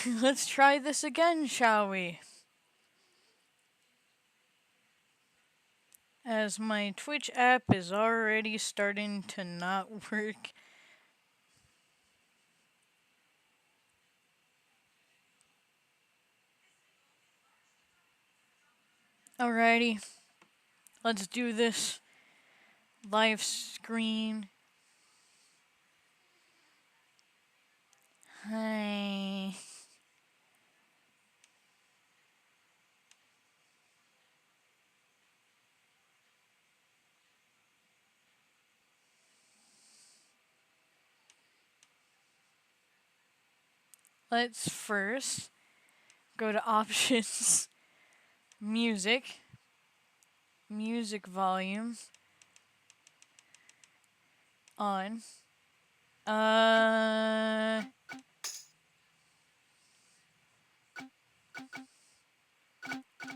Let's try this again, shall we? As my Twitch app is already starting to not work. Alrighty, let's do this. Live screen. Hi. Let's first go to options, music volume on.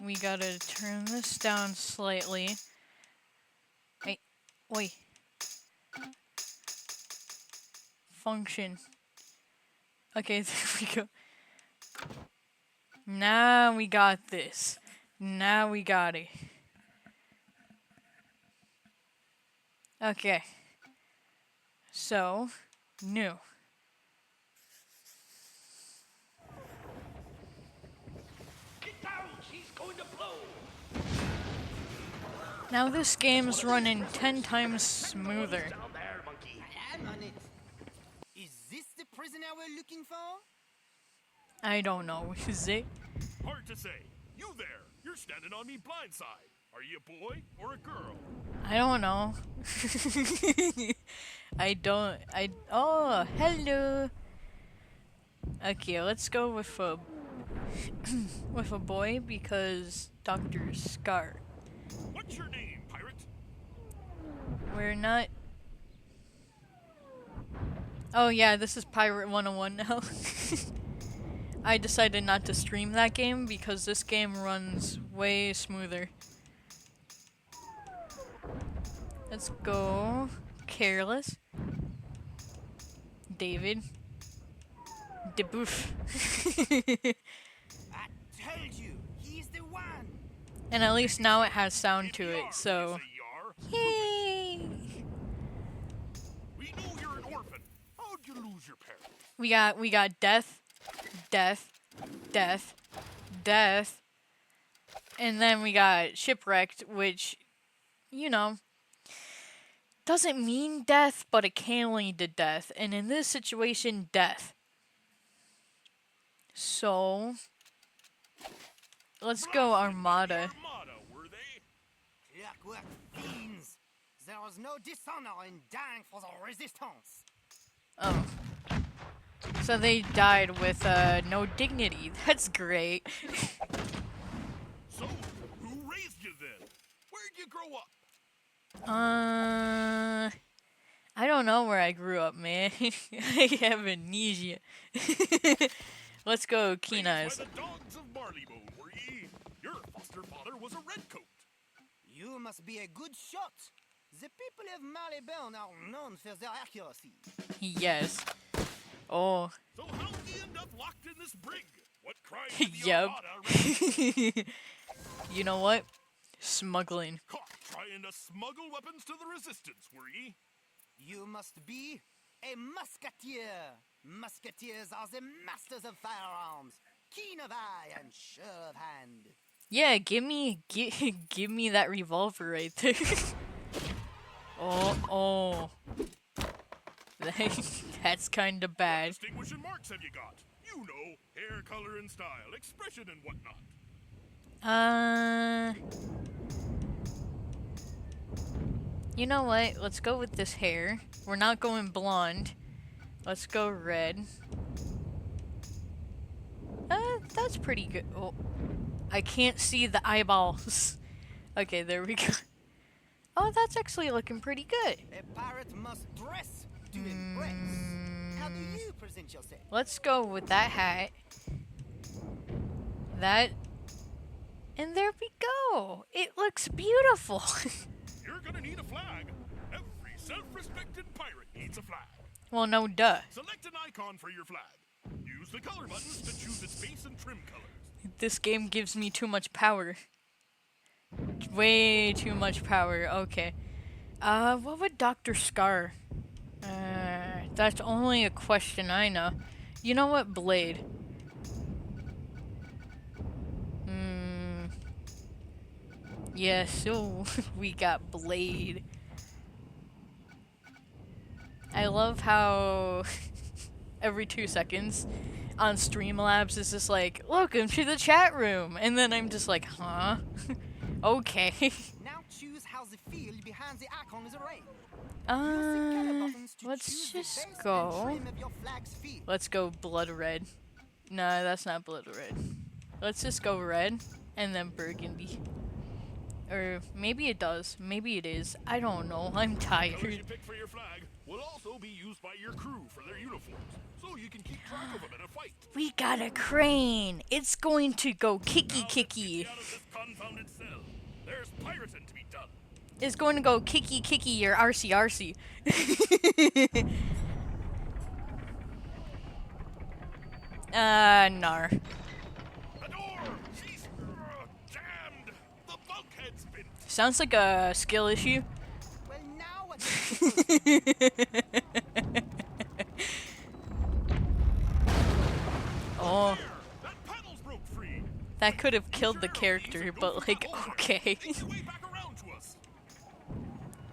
We gotta turn this down slightly. Hey, oi. Function. Okay, there we go. Now we got this. Now we got it. Okay. So, new. Get down! She's going to blow! Now this game's running 10 times smoother. Down there, monkey. I'm on it. Is this the prisoner we're looking for? I don't know, is it? Hard to say. You there. You're standing on me blindside. Are you a boy or a girl? I don't know. Oh, hello. Okay, let's go with a, with a boy because Dr. Scar. What's your name, pirate? We're not... Oh yeah, this is Pirate 101 now. I decided not to stream that game because this game runs way smoother. Let's go Careless. David. DeBoof. I told you, he's the one. And at least now it has sound to it, so... Yes, you are. Yay! We know you're an orphan. How'd you lose your parents? We got death, death, death, death, and then we got shipwrecked, which, you know, doesn't mean death, but it can lead to death, and in this situation, death. So, let's go Armada. Armada, were they? Clockwork fiends. There was no dishonor in dying for the resistance. Oh. So they died with, no dignity. That's great. So, who raised you then? Where'd you grow up? I don't know where I grew up, man. I have amnesia. Let's go, Keen Eyes. Raised by the dogs of Marleybone, were ye? Your foster father was a redcoat. You must be a good shot. The people of Marleybone are known for their accuracy. Yes. Oh. So how'd you end up locked in this brig? What crimes did the Yep. Armada raise? You know what? Smuggling. Caught trying to smuggle weapons to the resistance, were ye? You must be a musketeer. Musketeers are the masters of firearms, keen of eye and sure of hand. Yeah, give me that revolver right there. Oh. That's kind of What bad. distinguishing marks have you got? You know, hair color and style, expression and whatnot. You know what? Let's go with this hair. We're not going blonde. Let's go red. That's pretty good. Oh, I can't see the eyeballs. Okay, there we go. Oh, that's actually looking pretty good. A pirate must dress to impress. How do you present yourself? Let's go with that hat. That. And there we go. It looks beautiful. You're gonna need a flag. Every self-respected pirate needs a flag. Well, no duh. Select an icon for your flag. Use Use the color buttons to choose its base and trim colors. This game gives me too much power. Way too much power. Okay. What would Dr. Scar? That's only a question I know. You know what? Blade. Yes, so we got Blade. I love how every 2 seconds on Streamlabs is just like, welcome to the chat room. And then I'm just like, huh? Okay. Now choose how the field behind the icon is arrayed. Use the color buttons to Let's choose the just base and go. trim of your flag's field. Let's go blood red. No, that's not blood red. Let's just go red and then burgundy. Or maybe it does. Maybe it is. I don't know. I'm Colors tired. you pick for your flag will also be used by your crew for their uniforms, so you can keep track of them in a fight. We got a crane. It's going to go kicky Now let's get kicky. you out of this confounded cell. There's pirating to be done. It's going to go kicky kicky your RC RC. Nar. The door! She's jammed! The bulkhead's been... Sounds like a skill issue. Well, now what is Oh, That panel's broke free! that could have killed the character, but like, okay. Make your way back around to us.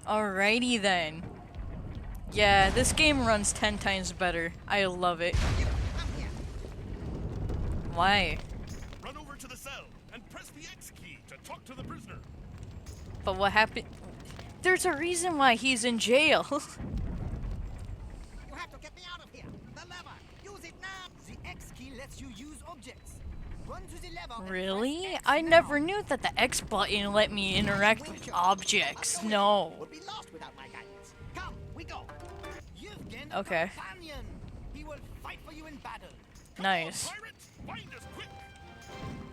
Alrighty then. Yeah, this game runs 10 times better. I love it. Why? Run over to the cell and press the X key to talk to the prisoner. But what happened? There's a reason why he's in jail. You have to get me out of here. The lever. Use it now. The X key lets you use objects. Run to the lever. and Really? press X I now. never knew that the X button let me interact with objects. No. Would be lost without my guidance. Come, we go. You've gained a Okay. companion. He will fight for you in battle. Nice. Pirates, find us quick!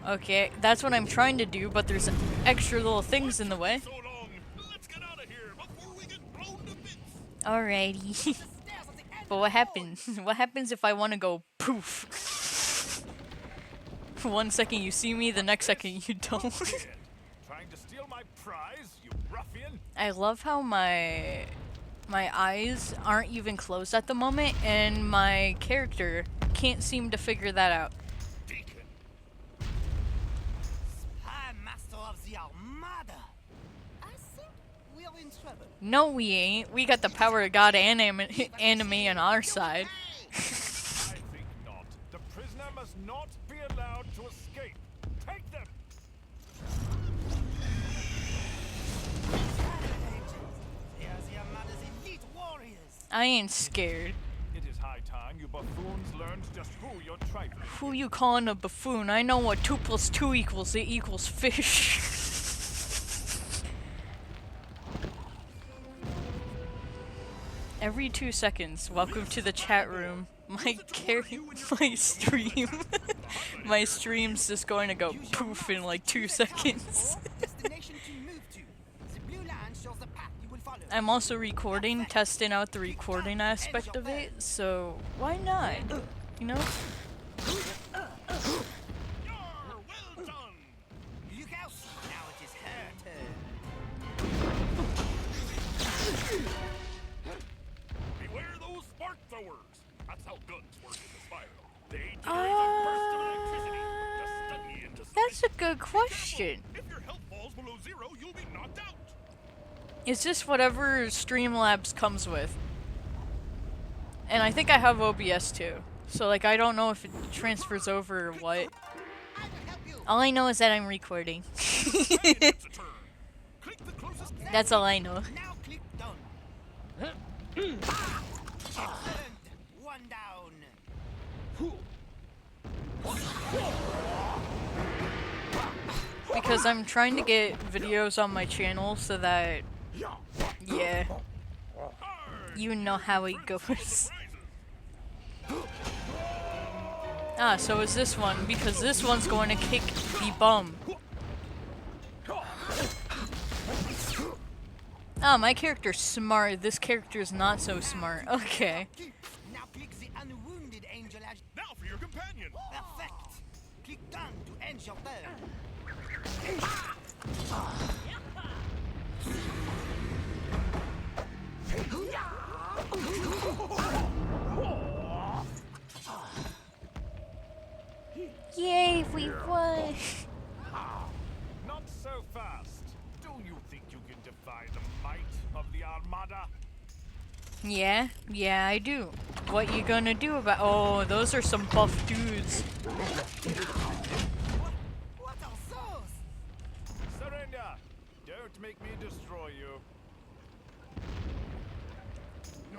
Okay, that's what I'm trying to do, but there's extra little things in the way. So long! Let's get out of here before we get blown to bits! Alrighty. Stairs at the end But what happens? What happens if I want to go poof? 1 second you see me, the next second you don't. Trying to steal my prize, you ruffian! I love how my eyes aren't even closed at the moment, and my character can't seem to figure that out. Deacon! Spy master of the Armada. I think we're in trouble. No, we ain't. We got the power of God anime on our side. I think not. The prisoner must not be allowed to escape. Take them! They are the Armada's elite warriors. I ain't scared. It is high time you buffoons learned just who you're trifling. Who you calling a buffoon? I know what 2 + 2 equals. It equals fish. Every 2 seconds, welcome to the chat room. My stream, my stream's just going to go poof in like 2 seconds. Destination to move to. The blue line shows the path you will follow. I'm also recording, testing out the recording aspect of it, so why not? You know? Yar! Well done! Look out! Now it is her turn. Beware those spark throwers! That's how guns work in the spiral. They generate a burst of electricity to stun you into space. That's a good question. If your health falls below 0, you'll be knocked out. Is this whatever Streamlabs comes with? And I think I have OBS too. So like I don't know if it transfers over or what. I will help you. All I know is that I'm recording. Giant gets a turn. Click the closest That's all I know. Now click done. Excellent. One down. Because I'm trying to get videos on my channel so that, yeah, you know how it goes. Ah, so is this one, because this one's going to kick the bum. Ah, my character's smart, this character's not so smart. Okay. Now click the unwounded angel as Now for your companion. Perfect. Click down to end your turn. Yay, we won! Not so fast. Do you think you can defy the might of the Armada? Yeah, I do. What you gonna do about? Oh, those are some buff dudes. What are those? Surrender! Don't make me destroy you.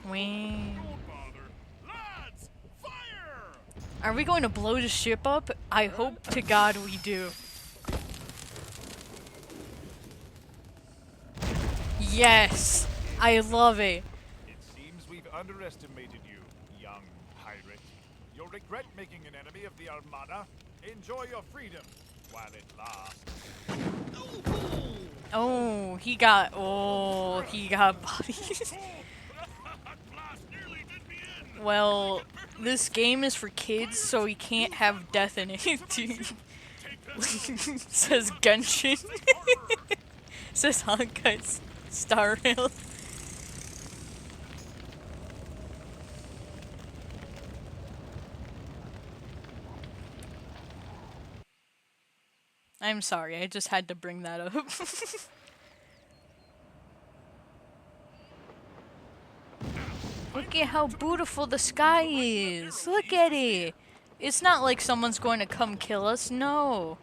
Wing. Don't bother. Lads, fire! Are we going to blow the ship up? I hope to God we do. Yes! I love it. It seems we've underestimated you, young pirate. You'll regret making an enemy of the Armada. Enjoy your freedom while it lasts. Oh, he got bodied. Blast nearly did me in. Well, this game is for kids, so we can't have death in it, dude. Says Genshin. Says Honkai Star Rail. I'm sorry, I just had to bring that up. Look at how beautiful the sky is. Look at it. It's not like someone's going to come kill us. No.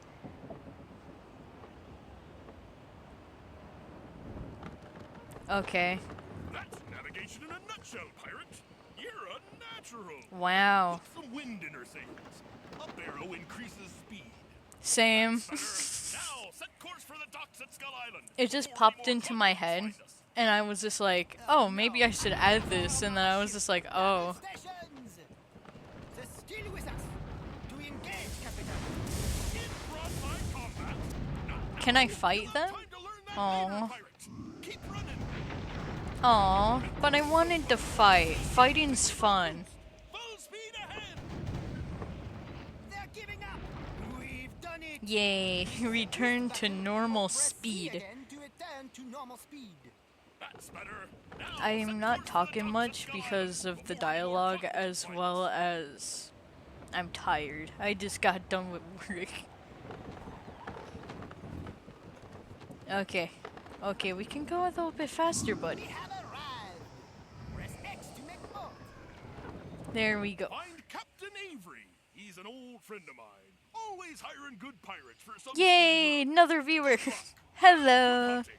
Okay. That's navigation in a nutshell, pirate. You're a natural. Wow. Put some wind in her sails. A barrow increases speed. Same. Better. Now, set course for the docks at Skull Island. It just 40 popped more into my crocodiles head. find us. And I was just like, oh, maybe I should add this. And then I was just like, oh. Stations. The still with us. To engage, Captain. In broadside combat. Not Can I fight them? time to learn that Aw. later, pirate. Keep running. Aw, but I wanted to fight. Fighting's fun. Full speed ahead. They're giving up. We've done it. Yay, return to normal Press C speed. again to return to normal speed. That's better. Now, I set am not course for the talking docks much at Skull because Island. of the 40 more dialogue crocodiles as find well us. as I'm tired. I just got done with work. Okay. Okay, we can go a little bit faster, We buddy. have arrived. Press X to make port. There we go. Find Captain Avery. He's an old friend of mine. Always hiring good pirates for some Yay, scheme another viewer. or truck. Hello. Hunting.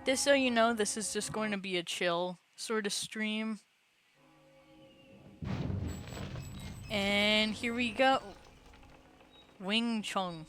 Just so you know, this is just going to be a chill sort of stream. And here we go. Wing Chun.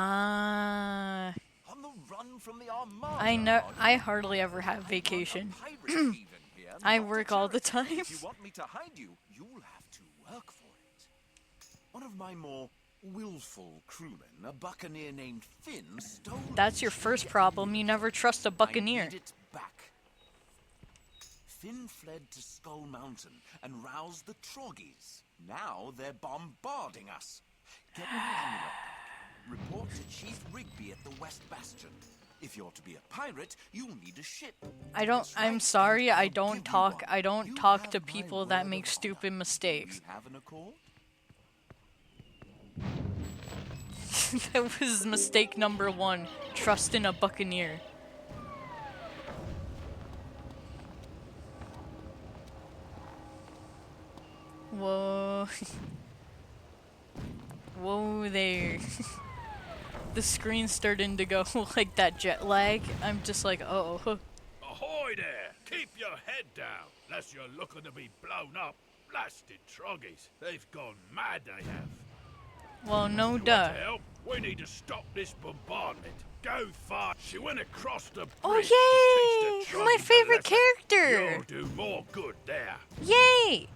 Ah, On the run from the Armada. I know. are you? I hardly ever have I'm vacation. a pirate haven here, I not a work all the charity. time. If you want me to hide you, you'll have to work for it. One of my more willful crewmen, a buccaneer named Finn, stole That's the your ship. first problem. You never trust a I buccaneer. need it back. Finn fled to Skull Mountain and roused the Troggies. Now they're bombarding us. Get me the amulet back. Report to Chief Rigby at the West Bastion. If you're to be a pirate, you'll need a ship. I don't. That's I'm right, sorry. and I I'll don't give you talk. one. I don't You talk have to my people that word make of stupid honor. mistakes. We have an accord? That was mistake number one. Trust in a buccaneer. Whoa. Whoa there. The screen's starting to go like that jet lag. I'm just like, oh. Ahoy there! Keep your head down, unless you're looking to be blown up. Blasted Troggies. They've gone mad, they have. Well, no You want duh. to help? We need to stop this bombardment. Go far. She went across the bridge Oh, to yay! teach the My Troggies a favorite lesson. character! You'll do more good there. Yay!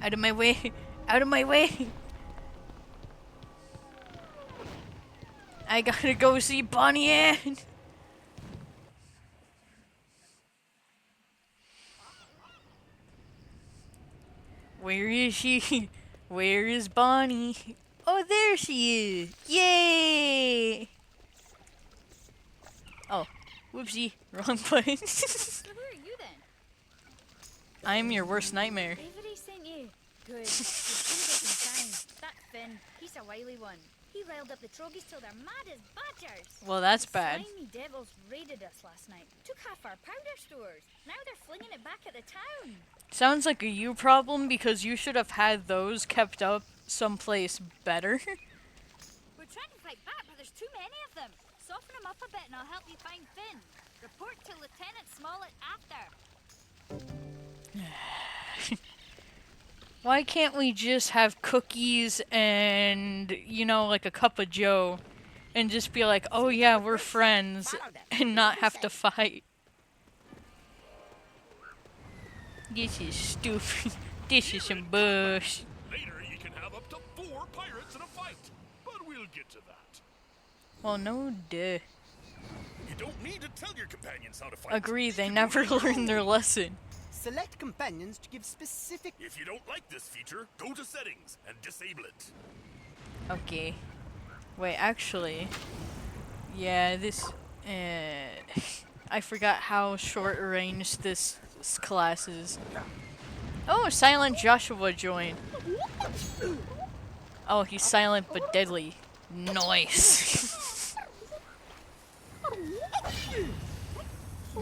Out of my way. Out of my way. I gotta go see Bonnie Ann. Where is she? Where is Bonnie? Oh, there she is! Yay! Oh, whoopsie, wrong button. So who are you then? I'm your worst nightmare. Avery sent you. Good. You've come just in time. That Finn, he's a wily one. He riled up the troggies till they're mad as badgers. Well, that's The bad. slimy devils raided us last night. Took half our powder stores. Now they're flinging it back at the town. Sounds like a you problem because you should have had those kept up someplace better. We're trying to fight back, but there's too many of them. Soften them up a bit and I'll help you find Finn. Report to Lieutenant Smollett after. Why can't we just have cookies and, you know, like a cup of joe and just be like, oh yeah, we're friends and not have to fight? This is stupid. This is some bush. Later, you can have up to 4 pirates in a fight, but we'll get to that. Well, no duh. You don't need to tell your companions how to fight. Agree, they You can never do it on your learn own. their lesson. Select companions to give specific. If you don't like this feature, go to settings and disable it. Okay. Wait, actually, yeah, this, I forgot how short range this class is. Oh, Silent Joshua joined. Oh, he's silent but deadly. Nice.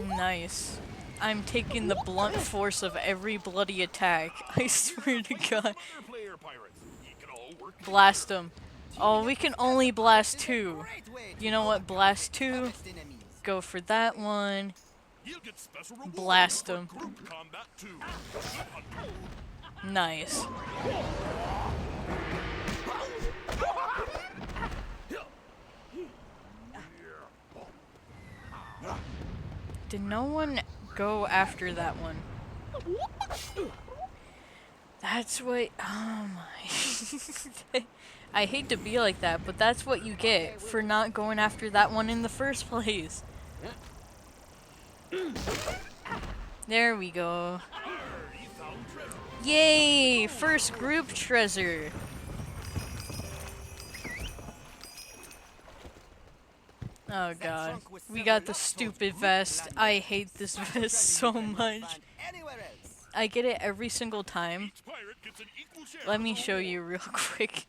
Nice. I'm taking the blunt force of every bloody attack. I swear to God. Other player pirates. You can all work Blast him. Oh, we can only blast 2. You know what? Blast 2. Go for that one. You'll get special rewards Blast for 'em. group combat too. Nice. Did no one go after that one? That's what. Oh my. I hate to be like that, but that's what you get for not going after that one in the first place. There we go. Yay! First group treasure. Oh god. We got the stupid vest. I hate this vest so much. I get it every single time. Each pirate gets an equal share. Let of me the show reward. you real quick.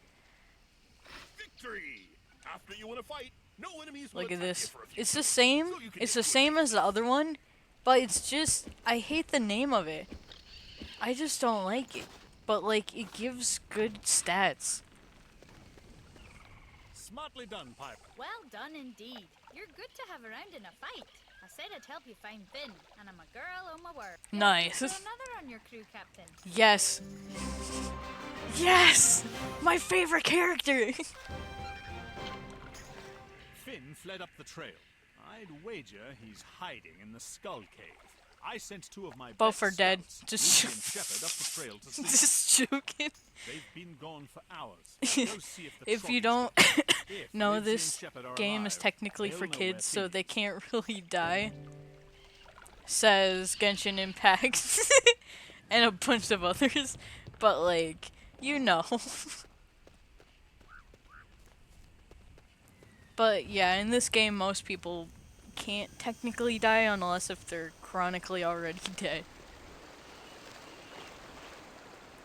Victory! After you win a fight, no enemies will Look at attack this. you for a few It's the minutes, same. so you can It's the enjoy same it. as the other one, but it's just I hate the name of it. I just don't like it. But like it gives good stats. Smartly done, pirate. Well done indeed. You're good to have around in a fight. I said I'd help you find Finn, and I'm a girl on my word. Nice. So another on your crew, Captain. Yes. Yes! My favorite character! Finn fled up the trail. I'd wager he's hiding in the Skull Cave. I sent 2 of my Both best are dead. scouts, Just- Lucy and Shepard, up the trail to see. Just joking. They've been gone for hours. Go see if the If you troggies don't come back. If know, Lindsay and this Shepard are game is alive, technically they'll for know where kids, so Finn they is. can't really die. Says Genshin Impact. And a bunch of others. But like, you know. But yeah, in this game most people can't technically die unless if they're chronically already dead.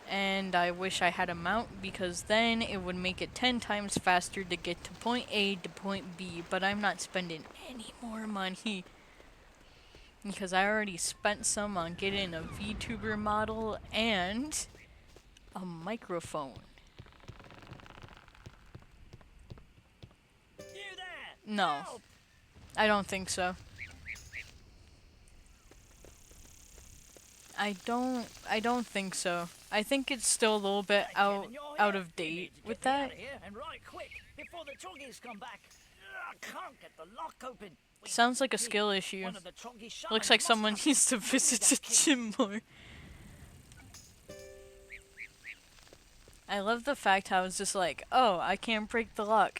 And I wish I had a mount because then it would make it 10 times faster to get to point A to point B, but I'm not spending any more money because I already spent some on getting a VTuber model and a microphone. No, I don't think so. I don't think so. I think it's still a little bit out of date with that. And right quick, before the troggies come back. I can't get the lock open. We Sounds like a need skill issue. one of the troggy Looks shamans like must someone have needs to destroyed visit that the key. gym more. I love the fact how it's just like, oh, I can't break the lock.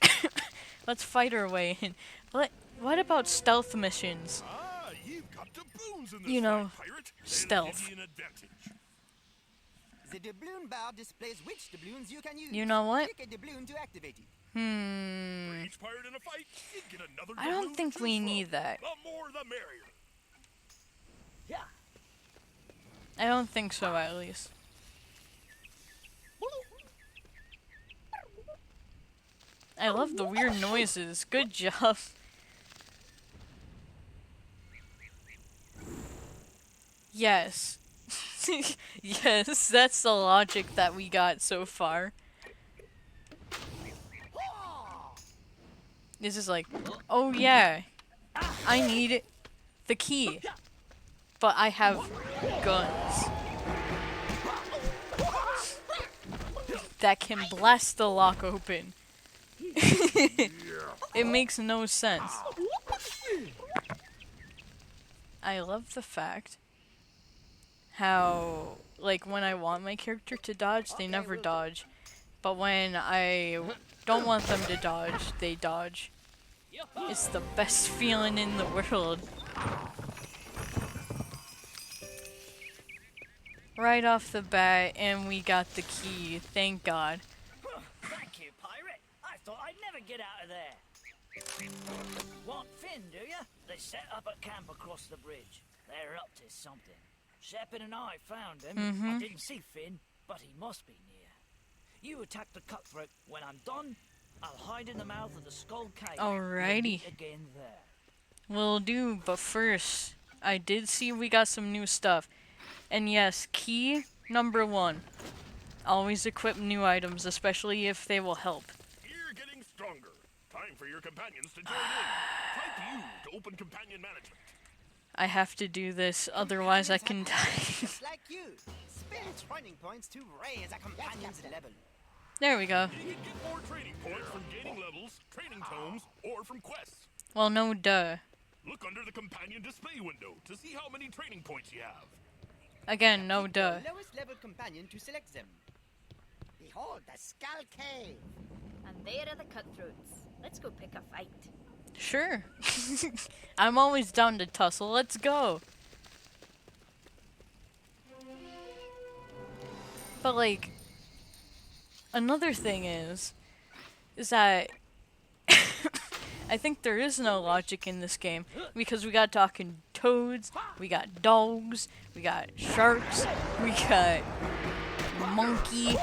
Let's fight our way in. What about stealth missions? Ah, you've got doubloons in this You know, fight, pirate. They'll stealth. give you an advantage. The doubloon bar displays which doubloons you can use. You know what? Click a doubloon to activate it. For each pirate in a fight, you get another I don't doubloon think to we choose need from. that. The more the merrier. Yeah. I don't think so, at least. I love the weird noises. Good job. Yes. Yes, that's the logic that we got so far. This is like, oh yeah, I need the key, but I have guns that can blast the lock open. It makes no sense. I love the fact how, like, when I want my character to dodge, they never dodge. But when I don't want them to dodge, they dodge. It's the best feeling in the world. Right off the bat, and we got the key. Thank God. Thank you, pirate. I thought I'd never get out of there. Want Finn, do you? They set up a camp across the bridge. They're up to something. Shepard and I found him. I didn't see Finn, but he must be near. You attack the cutthroat. When I'm done, I'll hide in the mouth of the Skull Cave. Alrighty. We'll meet again there. Will do, but first, I did see we got some new stuff. And yes, key number 1. Always equip new items, especially if they will help. You're getting stronger. Time for your companions to join in. Type U to open companion management. I have to do this, otherwise I can die. Just like you. Spend training points to raise a companion's level. There we go. You can get more training points from gaining levels, training tomes, or from quests. Well, no duh. Look under the companion display window to see how many training points you have. Again, no duh. The lowest level companion to select them. Behold the Skull Cave. And there are the cutthroats. Let's go pick a fight. Sure. I'm always down to tussle. Let's go. But like, another thing is that I think there is no logic in this game because we got talking toads, we got dogs, we got sharks, we got monkey,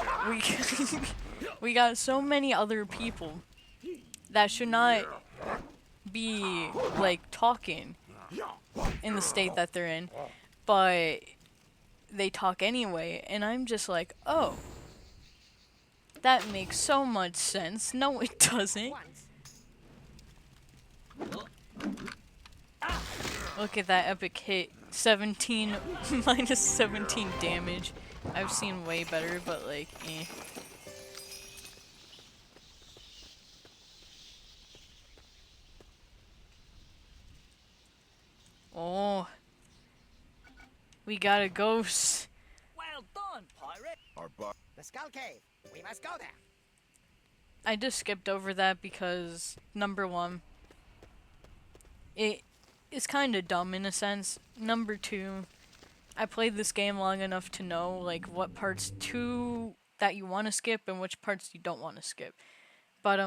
we got so many other people that should not be like talking in the state that they're in, but they talk anyway, and I'm just like, oh, that makes so much sense. No, it doesn't. Look at that epic hit. 17 minus 17 damage. I've seen way better, but like, eh. Oh. We got a ghost. Well done, pirate. The Skull Cave. We must go there. I just skipped over that because, number 1, it is kind of dumb in a sense. Number 2, I played this game long enough to know like what parts that you want to skip and which parts you don't want to skip. But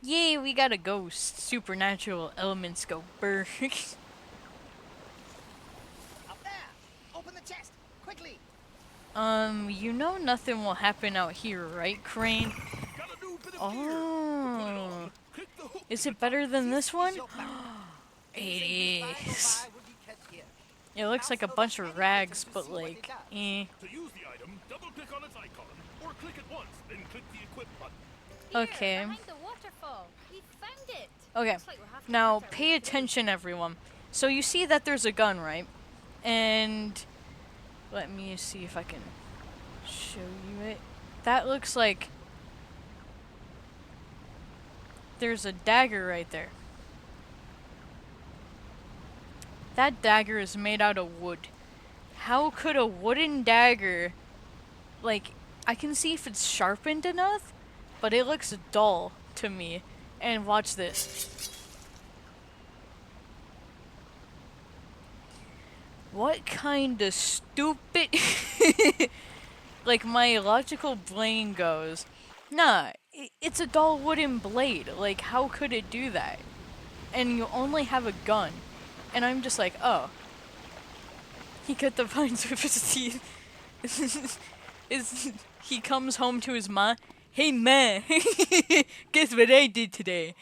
yay, we got a ghost. Supernatural elements go burr. Up there. Open the chest. Quickly. You know nothing will happen out here, right, Crane? Got a new bit of Oh. Click the hook. Is it better than this one? Your back. It Anything you find or is. buy will be kept here. It looks like a bunch of rags, but like, eh. To use the item, double-click on its icon, or click it once, then click the equip button. Here, Okay. behind the waterfall. We found it. Okay, Looks like we'll have to now put our pay way through. attention, everyone. So you see that there's a gun, right? And let me see if I can show you it. That looks like there's a dagger right there. That dagger is made out of wood. How could a wooden dagger, like, I can see if it's sharpened enough, but it looks dull to me. And watch this. what kind of stupid... Like, my logical brain goes, nah, it's a dull wooden blade. Like, how could it do that? And you only have a gun. And I'm just like, oh. He cut the vines with his teeth. He comes home to his ma. Hey, ma, guess what I did today?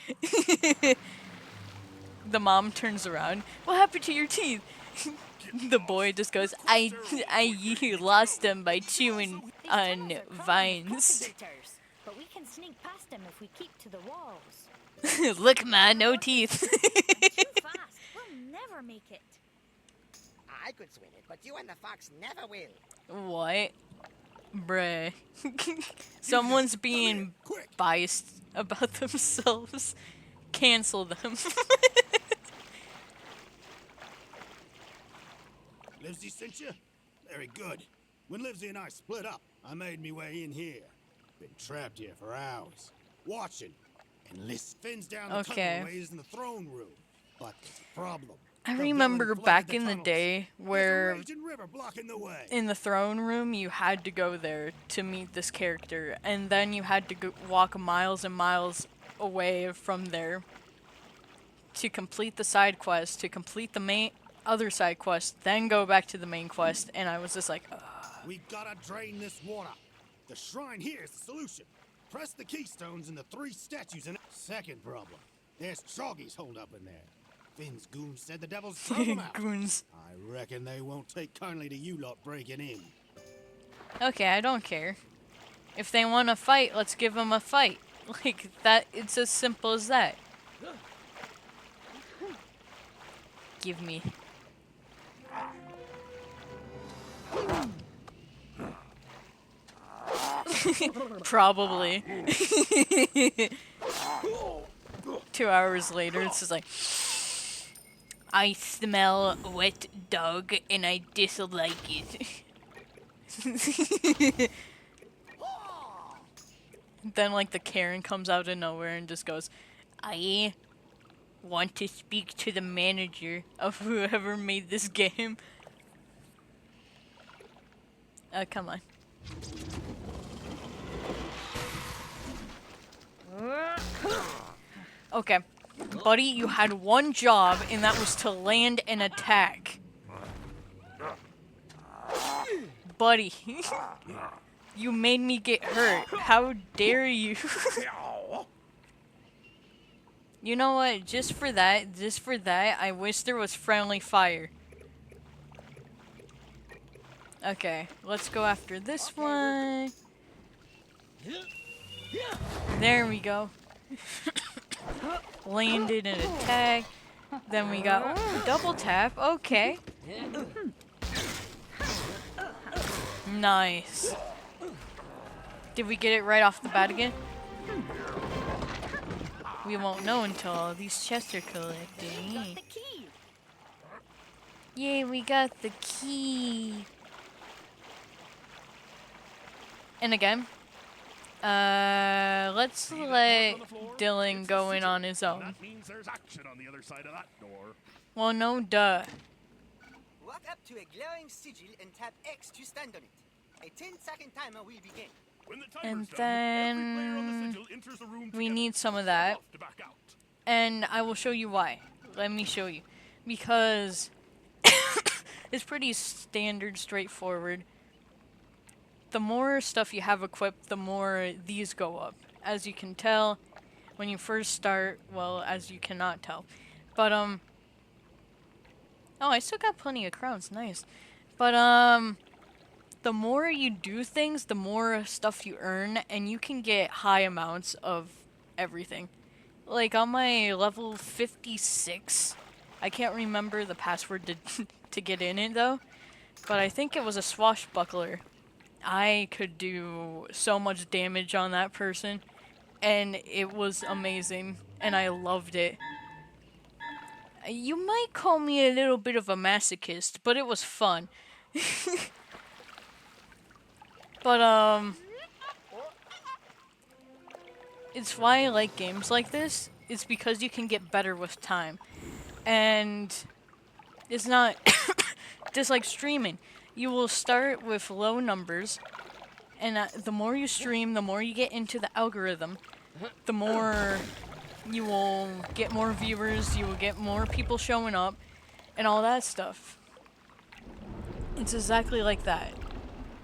The mom turns around. What happened to your teeth? The boy just goes, I lost them by chewing These on tunnels are crawling with vines. predators, but we can sneak past them if we keep to the walls. Look, ma, no teeth. Too fast. We'll never make it. I could swing it, but you and the fox never will. What? Bruh. Someone's being biased about themselves. Cancel them. Livesey sent you? Very good. When Livesey and I split up, I made me way in here. Been trapped here for hours, watching and listening. Finn's down the Okay. tunnelways in the throne room. But there's a problem. I The remember villain back flooded in the tunnels. day There's a where raging river blocking the way. in the throne room you had to go there to meet this character, and then you had to walk miles and miles away from there to complete the side quest, to complete the main other side quest, then go back to the main quest, and I was just like, ugh. We gotta drain this water. The shrine here is the solution. Press the keystones and the 3 statues in it. Second problem. There's troggies holed up in there. Finn's goons said the devils drove them out. Goons. I reckon they won't take kindly to you lot breaking in. Okay, I don't care. If they want to fight, let's give them a fight. Like, that, it's as simple as that. Give me. Probably. 2 hours later, it's just like, I smell wet dog and I dislike it. Then, like, the Karen comes out of nowhere and just goes, I want to speak to the manager of whoever made this game. Come on. Okay. Buddy, you had one job, and that was to land and attack. Buddy. You made me get hurt. How dare you? You know what? Just for that, I wish there was friendly fire. Okay, let's go after this one. There we go. Landed and attack. Then we got double tap. Okay. Nice. Did we get it right off the bat again? We won't know until all these chests are collected. Got the key. Yay, we got the key. And again, let's let Dylan go in on his own. That means there's action on the other side of that door. Well, no, duh. Walk up to a glowing sigil and tap X to stand on it. A 10-second timer will begin. When the And timer's done, every player on the then sigil enters the room we together. need some of Step that. off to back out. And I will show you why. Let me show you. Because it's pretty standard, straightforward. The more stuff you have equipped, the more these go up. As you can tell, when you first start, well, as you cannot tell. But, oh, I still got plenty of crowns, nice. But, the more you do things, the more stuff you earn, and you can get high amounts of everything. Like, on my level 56, I can't remember the password to get in it, though, but I think it was a swashbuckler. I could do so much damage on that person, and it was amazing, and I loved it. You might call me a little bit of a masochist, but it was fun. But, it's why I like games like this. It's because you can get better with time. And it's not just like streaming. You will start with low numbers, and the more you stream, the more you get into the algorithm, the more you will get more viewers, you will get more people showing up, and all that stuff. It's exactly like that.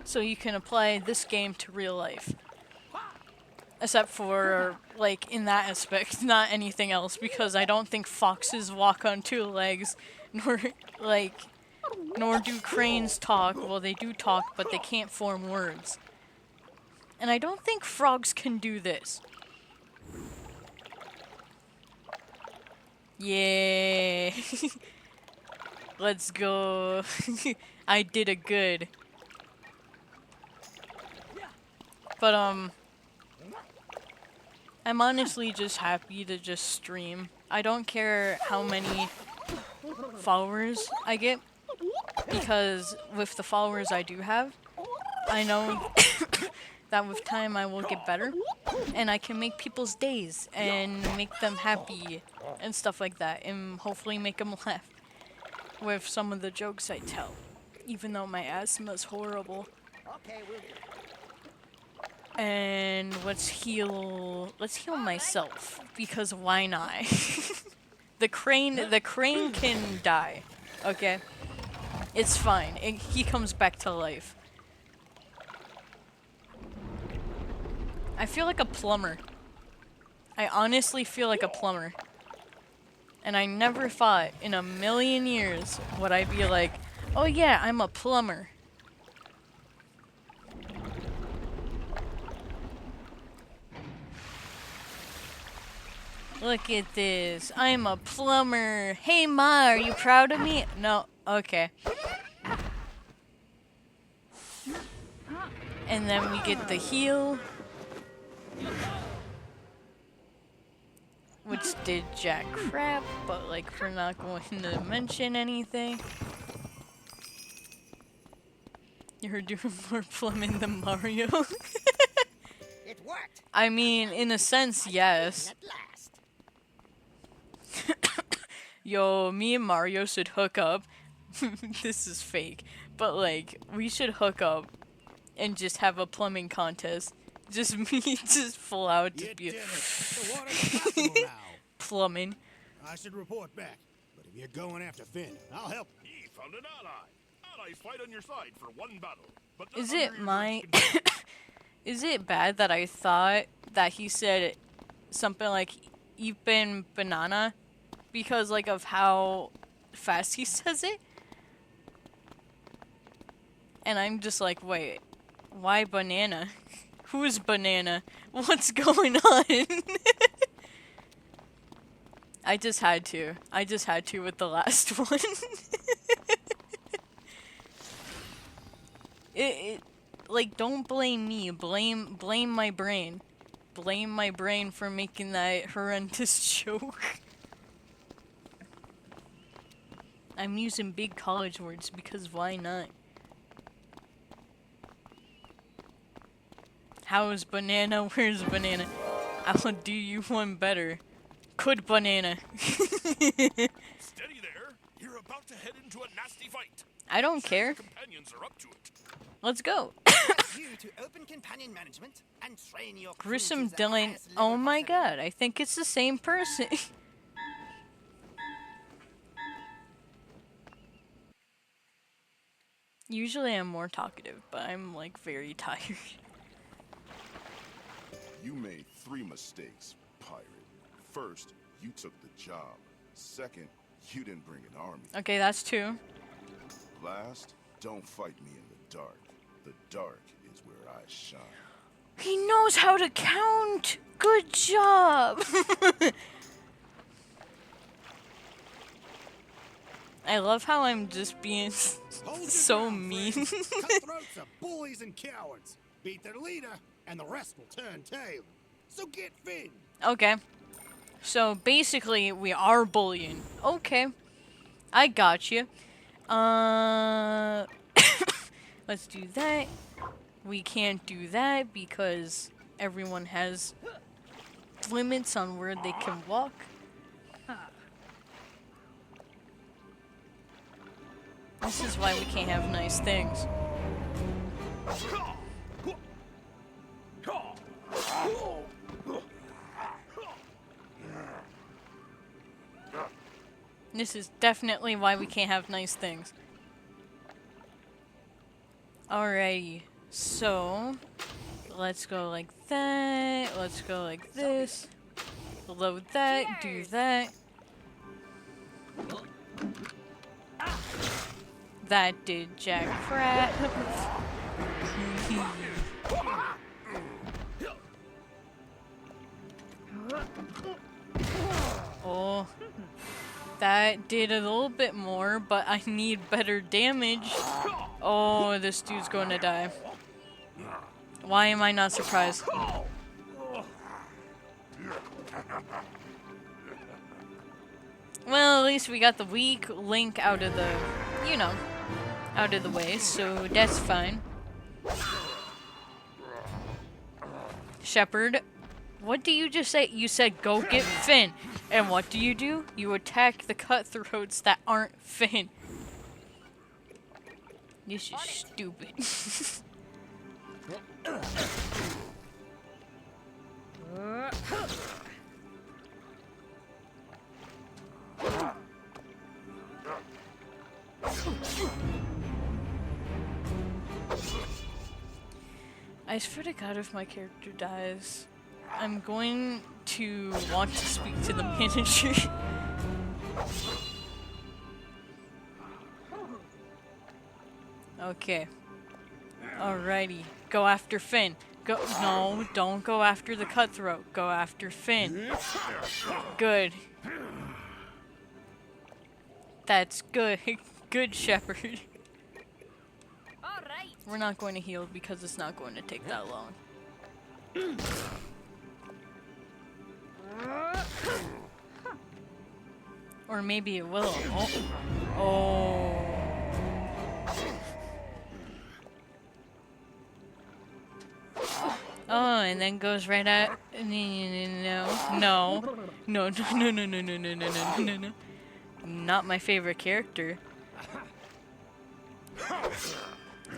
So you can apply this game to real life. Except for, like, in that aspect, not anything else, because I don't think foxes walk on two legs, nor, like, nor do cranes talk. Well, they do talk, but they can't form words. And I don't think frogs can do this. Yeah. Let's go. I did a good. But, I'm honestly just happy to just stream. I don't care how many followers I get, because with the followers I do have, I know that with time I will get better, and I can make people's days, and make them happy, and stuff like that, and hopefully make them laugh with some of the jokes I tell, even though my asthma's horrible. Okay, we'll do. And let's heal myself, because why not? The crane can die, okay? It's fine. He comes back to life. I feel like a plumber. I honestly feel like a plumber. And I never thought in a million years would I be like, oh yeah, I'm a plumber. Look at this. I'm a plumber. Hey Ma, are you proud of me? No. Okay. And then we get the heal. Which did jack crap, but like we're not going to mention anything. You're doing more plumbing than Mario. It worked. I mean, in a sense, yes. At last. Yo, me and Mario should hook up. This is fake. But like, we should hook up and just have a plumbing contest. Just me, just full out to You be did it. The water's passable now. plumbing. I should report back. But if you're going after Finn, I'll help. Ye found an ally. Allies fight on your side for one battle. But not Is under it your my... control. Is it bad that I thought that he said something like "Eepin banana" because like of how fast he says it? And I'm just like, wait, why banana? Who's banana? What's going on? I just had to. I just had to with the last one. Like, don't blame me. Blame my brain. Blame my brain for making that horrendous joke. I'm using big college words because why not? How is banana? Where's banana? I'll do you one better. Could banana. Steady there. You're about to head into a nasty fight. I don't care. Companions are up to it. Let's go. You to open companion management and train your crew Gruesome to the Dylan. highest level Oh my possible. god, I think it's the same person. Usually I'm more talkative, but I'm like very tired. You made 3 mistakes, pirate. First, you took the job. Second, you didn't bring an army. Okay, that's 2. Last, don't fight me in the dark. The dark is where I shine. He knows how to count! Good job! I love how I'm just being Hold your so ground, mean. friends. Cutthroats are bullies and cowards. Beat their leader, and the rest will turn tail. So get Finn. Okay. So basically, we are bullying. Okay. I got you. Let's do that. We can't do that because everyone has limits on where they can walk. This is why we can't have nice things. This is definitely why we can't have nice things. Alrighty, so let's go like that. Let's go like this. Load that, do that. That did jack crap. Oh, that did a little bit more, but I need better damage. Oh, this dude's going to die. Why am I not surprised? Well, at least we got the weak link out of the, you know, out of the way, so that's fine. Shepherd, what do you just say? You said go get Finn. And what do? You attack the cutthroats that aren't Finn. This is stupid. I swear to God, if my character dies, I'm going to want to speak to the manager. Okay. Alrighty. Go after Finn. Go. No, don't go after the cutthroat. Go after Finn. Good. That's good. Good, Shepherd. Alright. We're not going to heal because it's not going to take that long. Or maybe it will. Oh. Oh. Oh, and then goes right at. No. No. No. Not my favorite character.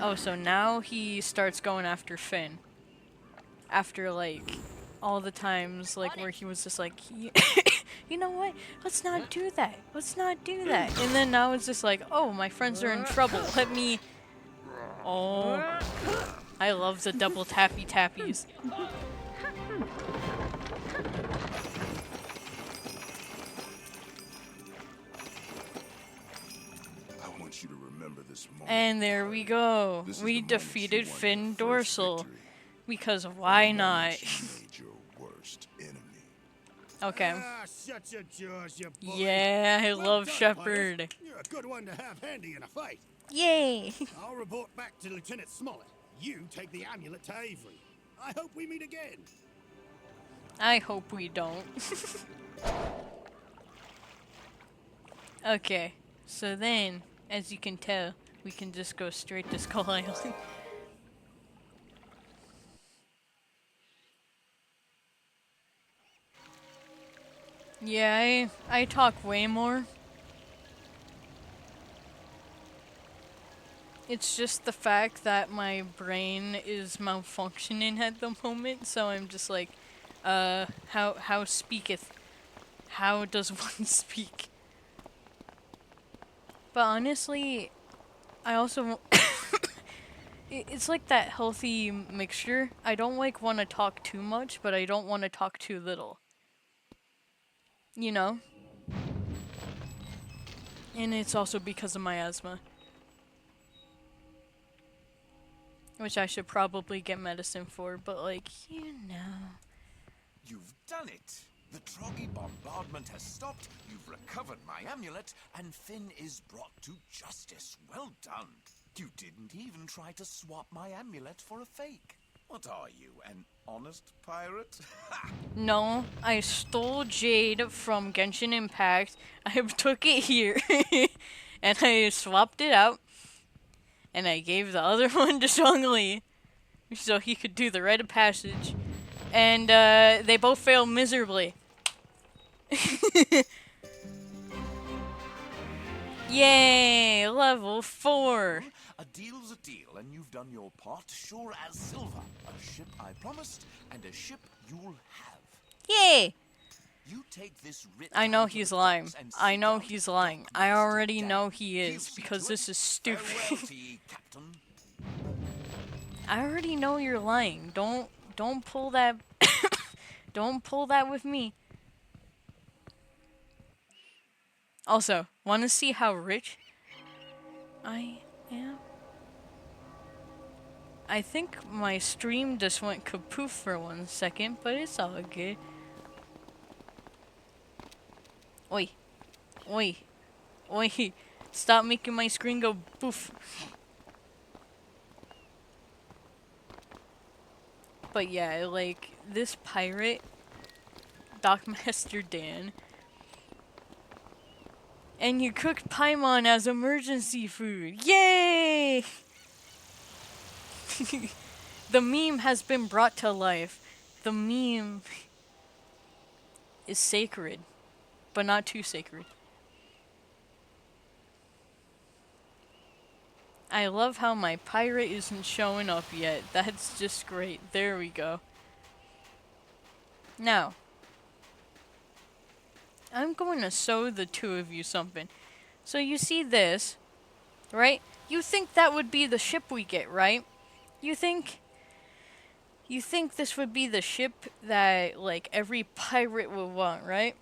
Oh, so now he starts going after Finn. After, like, all the times, like, where he was just like, you know what? Let's not do that. Let's not do that. And then now it's just like, oh, my friends are in trouble. Let me... Oh. I love the double tappy tappies. I want you to remember this moment. And there we go. This is We the moment defeated you won Finn your first Dorsal. victory. Because why The not? moment you made your worst enemy. Okay. Ah, shut your jaws, you bully. Yeah, I Well love done, Shepherd. Pirate. You're a good one to have handy in a fight. Yay! I'll report back to Lieutenant Smollett. You take the amulet to Avery. I hope we meet again. I hope we don't. Okay, so then, as you can tell, we can just go straight to Skull Island. Yeah, I talk way more. It's just the fact that my brain is malfunctioning at the moment, so I'm just like, how speaketh? How does one speak? But honestly, I also it's like that healthy mixture. I don't like want to talk too much, but I don't want to talk too little. You know? And it's also because of my asthma. Which I should probably get medicine for, but like, you know. You've done it! The Troggy bombardment has stopped, you've recovered my amulet, and Finn is brought to justice. Well done. You didn't even try to swap my amulet for a fake. What are you, an honest pirate? No, I stole Jade from Genshin Impact. I took it here. And I swapped it out. And I gave the other one to Zhongli. So he could do the rite of passage. And they both failed miserably. Yay! Level 4. A deal's a deal, and you've done your part, sure as silver. A ship I promised, and a ship you'll have. Yay! You take this writ I know down to he's the lying. docks and I seek know out he's lying. I Dockmaster already Dan. know he He'll is see because to this it. is stupid. Farewell to ye, Captain. I already know you're lying. Don't pull that don't pull that with me. Also, want to see how rich I am? I think my stream just went kapoof for 1 second, but it's all good. Oi. Oi. Oi. Stop making my screen go poof. But yeah, like, this pirate, Dockmaster Dan, and you cooked Paimon as emergency food. Yay! The meme has been brought to life. The meme is sacred, but not too sacred. I love how my pirate isn't showing up yet. That's just great. There we go. Now, I'm going to show the two of you something. So you see this, right? You think that would be the ship we get, right? You think this would be the ship that, like, every pirate would want, right?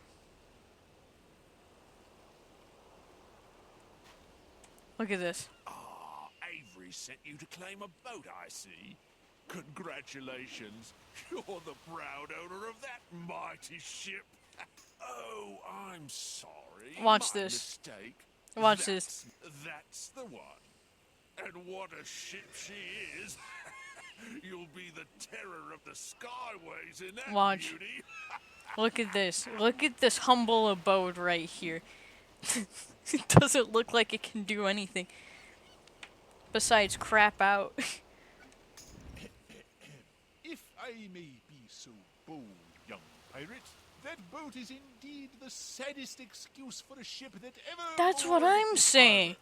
Look at this. Ah, Avery sent you to claim a boat, I see. Congratulations. You're the proud owner of that mighty ship. Oh, I'm sorry. Watch My this. Mistake. Watch this. That's the one. And what a ship she is. You'll be the terror of the skyways in that Watch. beauty. Look at this. Look at this humble abode right here. It doesn't look like it can do anything. Besides crap out. If I may be so bold, young pirate, that boat is indeed the saddest excuse for a ship that ever. That's what moored I'm this saying. harbor.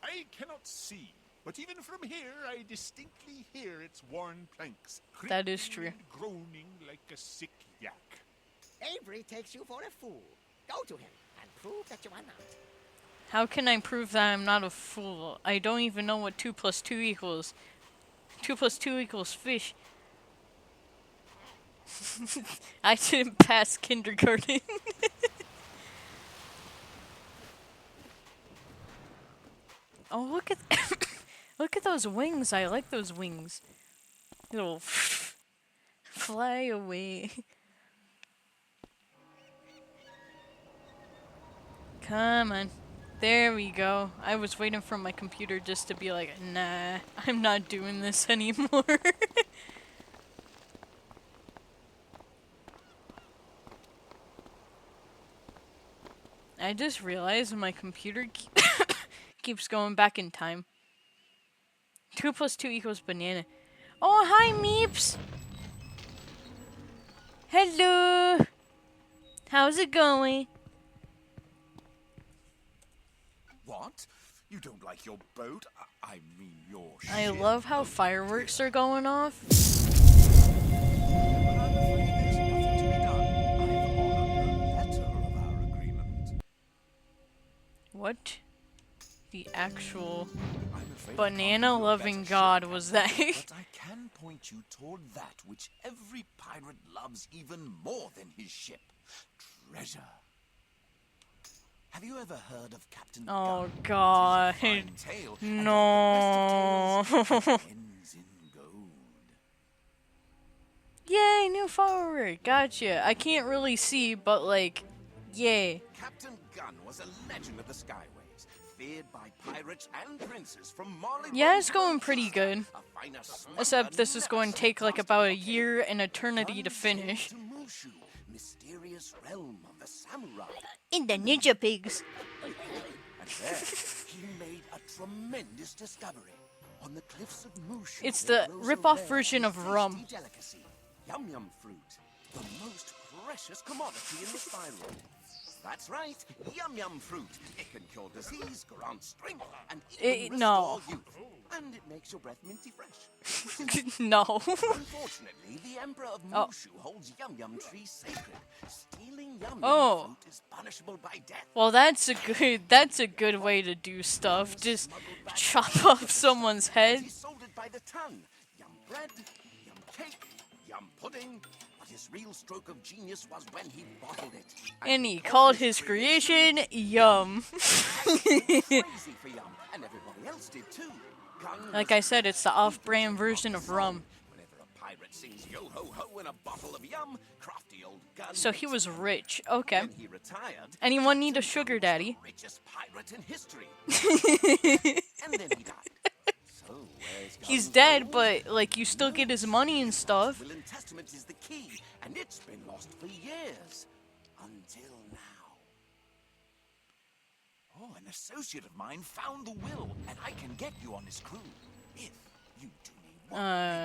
I cannot see, but even from here, I distinctly hear its worn planks. That is creaking true. and groaning like a sick yak. Avery takes you for a fool. Go to him and prove that you are not. How can I prove that I'm not a fool? I don't even know what 2 + 2 equals. 2 + 2 equals fish. I didn't pass kindergarten. Oh, look at look at those wings. I like those wings. It'll fly away. Come on. There we go. I was waiting for my computer just to be like, nah, I'm not doing this anymore. I just realized my computer keeps going back in time. 2 + 2 equals banana. Oh, hi, Meeps! Hello! How's it going? What? You don't like your boat? I mean your ship. I love how fireworks are going off. But I'm afraid there's nothing to be done. I've honored the letter of our agreement. What? The actual I'm afraid I can't banana give you a loving better god ship, was Captain, that? But I can point you toward that which every pirate loves even more than his ship. Treasure. Have you ever heard of Captain Oh, Gun? God. It is a fine tale, and No. like the rest of tales, it ends in gold. Yay, new follower. Gotcha. I can't really see, but like, yay. Captain Gun was a legend of the Skyways, feared by pirates and princes from Marley. Yeah, it's going pretty good. A finer smuggler Except this is never going to set take like past about a blockade. year and eternity to Gun finish. sailed to Mushu, mysterious realm of the samurai. In the Ninja Pigs. And there, he made a tremendous discovery. On the cliffs of Mushu, It's there the grows a rip-off rare version of and rum. tasty delicacy, yum yum fruit, the most precious commodity in the Sky Realm. That's right. Yum Yum fruit. It can cure disease, grant strength, and even no. restore youth. And it makes your breath minty fresh. No. Unfortunately, the Emperor of Oh. Mushu holds Yum Yum trees sacred. Stealing Yum Yum Oh. fruit is punishable by death. Well, that's a good way to do stuff. Just chop off someone's head. He sold it by the ton. Yum bread, yum cake, yum pudding. But his real stroke of genius was when he bottled it. And he called his creation Yum. Crazy for Yum, and everybody else did too. Gun Like was I said, it's the off-brand version of rum. Whenever a pirate sings yo ho ho in a bottle of yum, crafty old gun. So he was rich. Okay. When he retired, Anyone need a sugar daddy? richest pirate in history. And then he died. So where's He's Gun's dead, gold? but like you still get his money and stuff. Will and Testament is the key, and it's been lost for years. Until now. Oh, an associate of mine found the will, and I can get you on his crew. If you do me one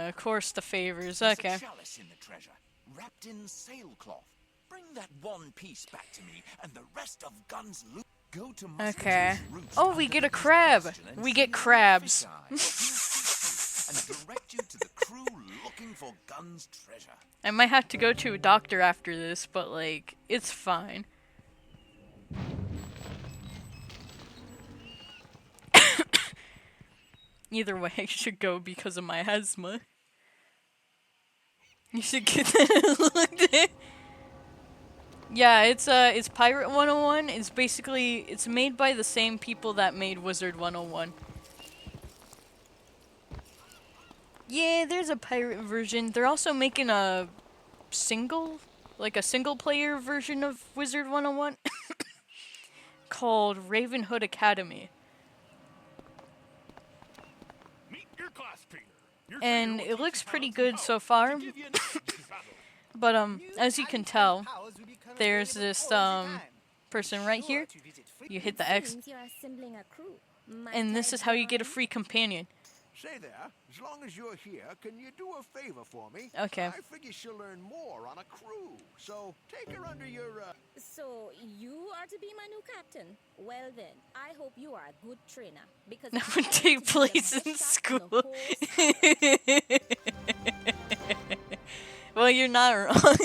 Of course the favors. There's Okay. a chalice in the treasure, wrapped in sailcloth. Bring that one piece back to me, and the rest of Gun's loot. Go to Okay. Musketeer's roots Oh, we under get the a crab. bastion and We see get how crabs. fish eye. And direct you to the crew looking for Gun's treasure. I might have to go to a doctor after this, but like it's fine. Either way, I should go because of my asthma. You should get that looked at. Yeah, it's Pirate 101. It's basically it's made by the same people that made Wizard 101. Yeah, there's a pirate version. They're also making a single player version of Wizard 101 called Ravenhood Academy. Meet your class, Peter. Your And trainer will it teach looks you pretty talents and good so powers far. to give you an edge in battle. But as you can tell, there's this person right here. You hit the X, Seems you're assembling a crew. Might and this I is how you get a join? free companion. Say there, as long as you're here, can you do a favor for me? Okay. I figure she'll learn more on a crew, so take her under your, So you are to be my new captain. Well then, I hope you are a good trainer because That I would aim take to be the place best in shot in the school. whole Well, you're not wrong.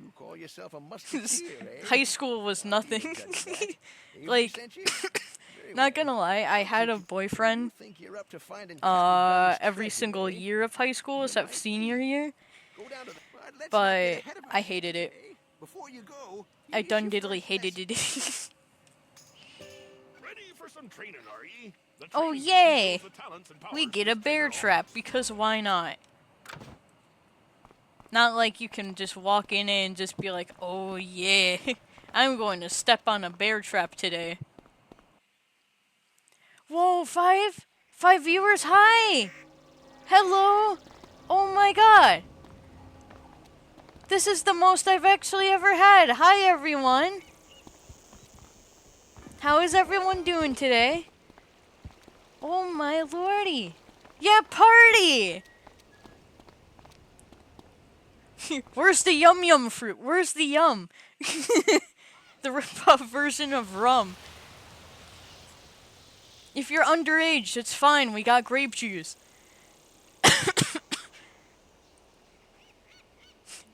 You call yourself a musketeer, eh? High school was nothing. Avery Like, sent you? Very not well. gonna lie, I had a You boyfriend think you're up to finding Captain Gunn's every treasure, single eh? year of high school except might senior year, Go down to the... Well, let's not get but ahead of I hated it. ourselves, eh? Before you go, I here's your done diddly first hated lesson. it. Ready for some training, are ye? The Oh, training yay! reveals the talents and We powers get this a bear trainer trap because why not? Not like you can just walk in and just be like, oh yeah, I'm going to step on a bear trap today. Whoa, five viewers, hi! Hello! Oh my god! This is the most I've actually ever had. Hi everyone! How is everyone doing today? Oh my lordy! Yeah, party! Where's the yum yum fruit? Where's the yum? The rip-off version of rum. If you're underage, it's fine. We got grape juice.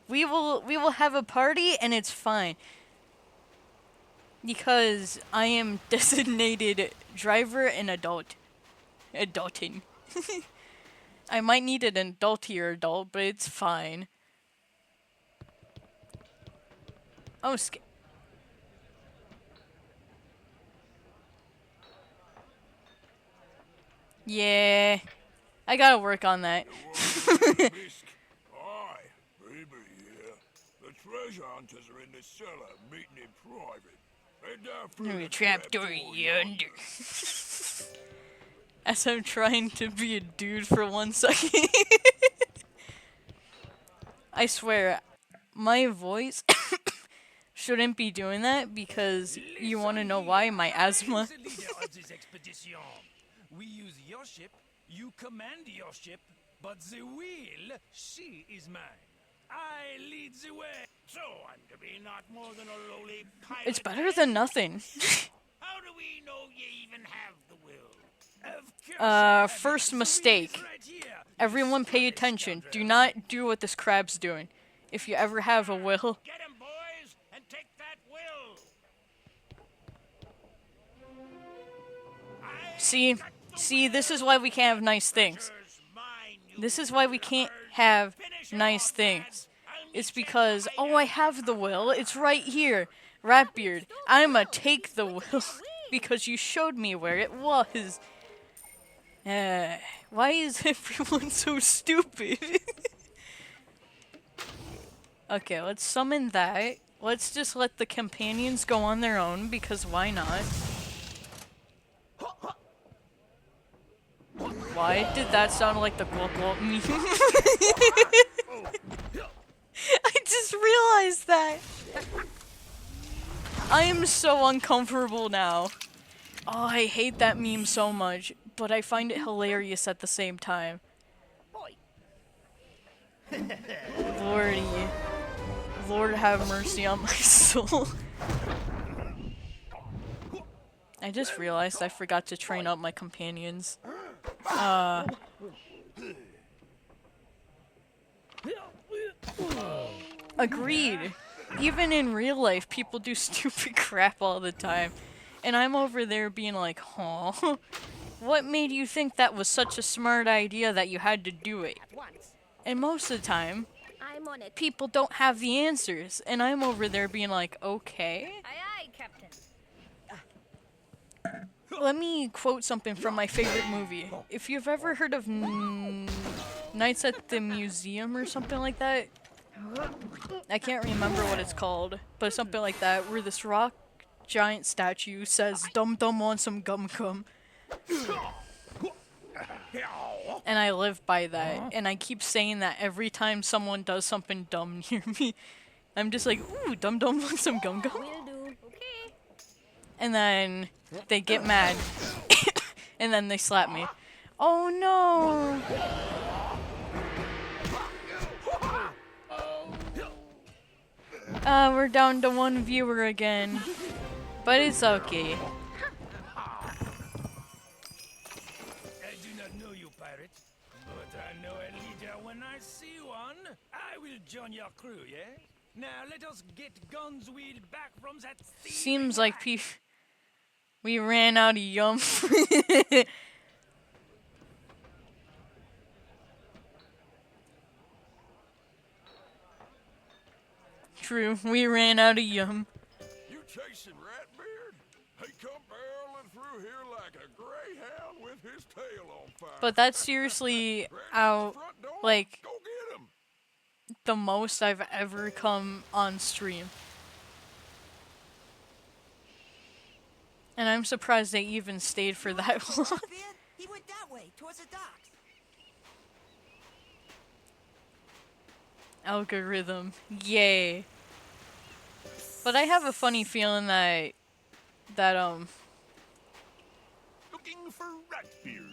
We will have a party and it's fine. Because I am designated driver and adult. Adulting. I might need an adultier adult, but it's fine. Oh, yeah. I gotta work on that. Aye, baby here. The treasure hunters are in the cellar, meeting in private. Head down through Through the a trapdoor yonder. As I'm trying to be a dude for 1 second. I swear, my voice shouldn't be doing that because you want to know why? My asthma. The leader of this expedition. We use your ship, you command your ship, but the wheel, she is mine. I lead the way. So I'm to be not more than a lowly pirate. It's better than nothing. How do we know you even have the will? Of course I have it. First The mistake. will is right here, you Everyone pay stubborn attention. Do scoundrel. not do what this crab's doing. If you ever have a will. Get him, boys, and take that will. See, this is why we can't have nice things. This is why we can't have nice things. It's because, oh, I have the will. It's right here. Ratbeard, I'ma take the will because you showed me where it was. Why is everyone so stupid? Okay, let's summon that. Let's just let the companions go on their own because why not? Why did that sound like the glop glop meme? I just realized that. I am so uncomfortable now. Oh, I hate that meme so much, but I find it hilarious at the same time. Lordy. Lord have mercy on my soul. I just realized I forgot to train up my companions. Agreed. Even in real life, people do stupid crap all the time. And I'm over there being like, huh? What made you think that was such a smart idea that you had to do it? And most of the time, people don't have the answers. And I'm over there being like, okay. Aye, aye, Captain. Let me quote something from my favorite movie. If you've ever heard of Nights at the Museum or something like that, I can't remember what it's called, but something like that, where this rock giant statue says, "Dum Dum want some gum gum." And I live by that, and I keep saying that every time someone does something dumb near me. I'm just like, ooh, Dum Dum want some gum gum. Will do. Okay. And then they get mad, and then they slap me. Oh no! We're down to one viewer again. But it's okay. I do not know you, pirate, but I know a leader when I see one. I will join your crew, yeah? Now let us get guns wheel back from that thieving Seems like rack. we ran out of yum. True, we ran out of yum. You chasing Ratbeard? He come barreling through here like a greyhound with his tail on fire. But that's seriously out, like, Go get him. the most I've ever come on stream. And I'm surprised they even stayed for that long. He went that way, towards the docks. Algorithm. Yay. But I have a funny feeling that Looking for Ratbeard.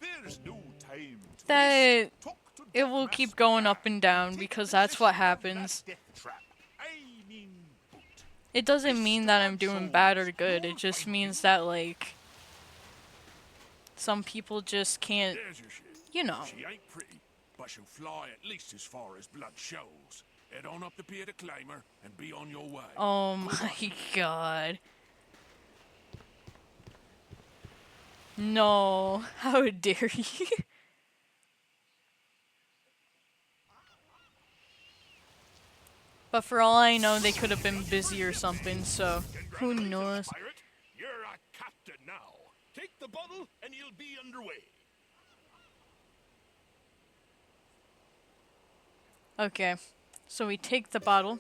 There's no time to that talk to it will keep going up and down because that's what happens. It doesn't mean that I'm doing bad or good. It just means that, like, some people just can't, There's your ship. you know. She ain't pretty, but she'll fly at least as far as blood shows. Head on up the pier to claim her and be on your way. Oh my god. No, how dare you? But for all I know, they could have been busy or something, so who knows? Pirate, you're a captain now. Take the bottle and you'll be underway. Okay, so we take the bottle.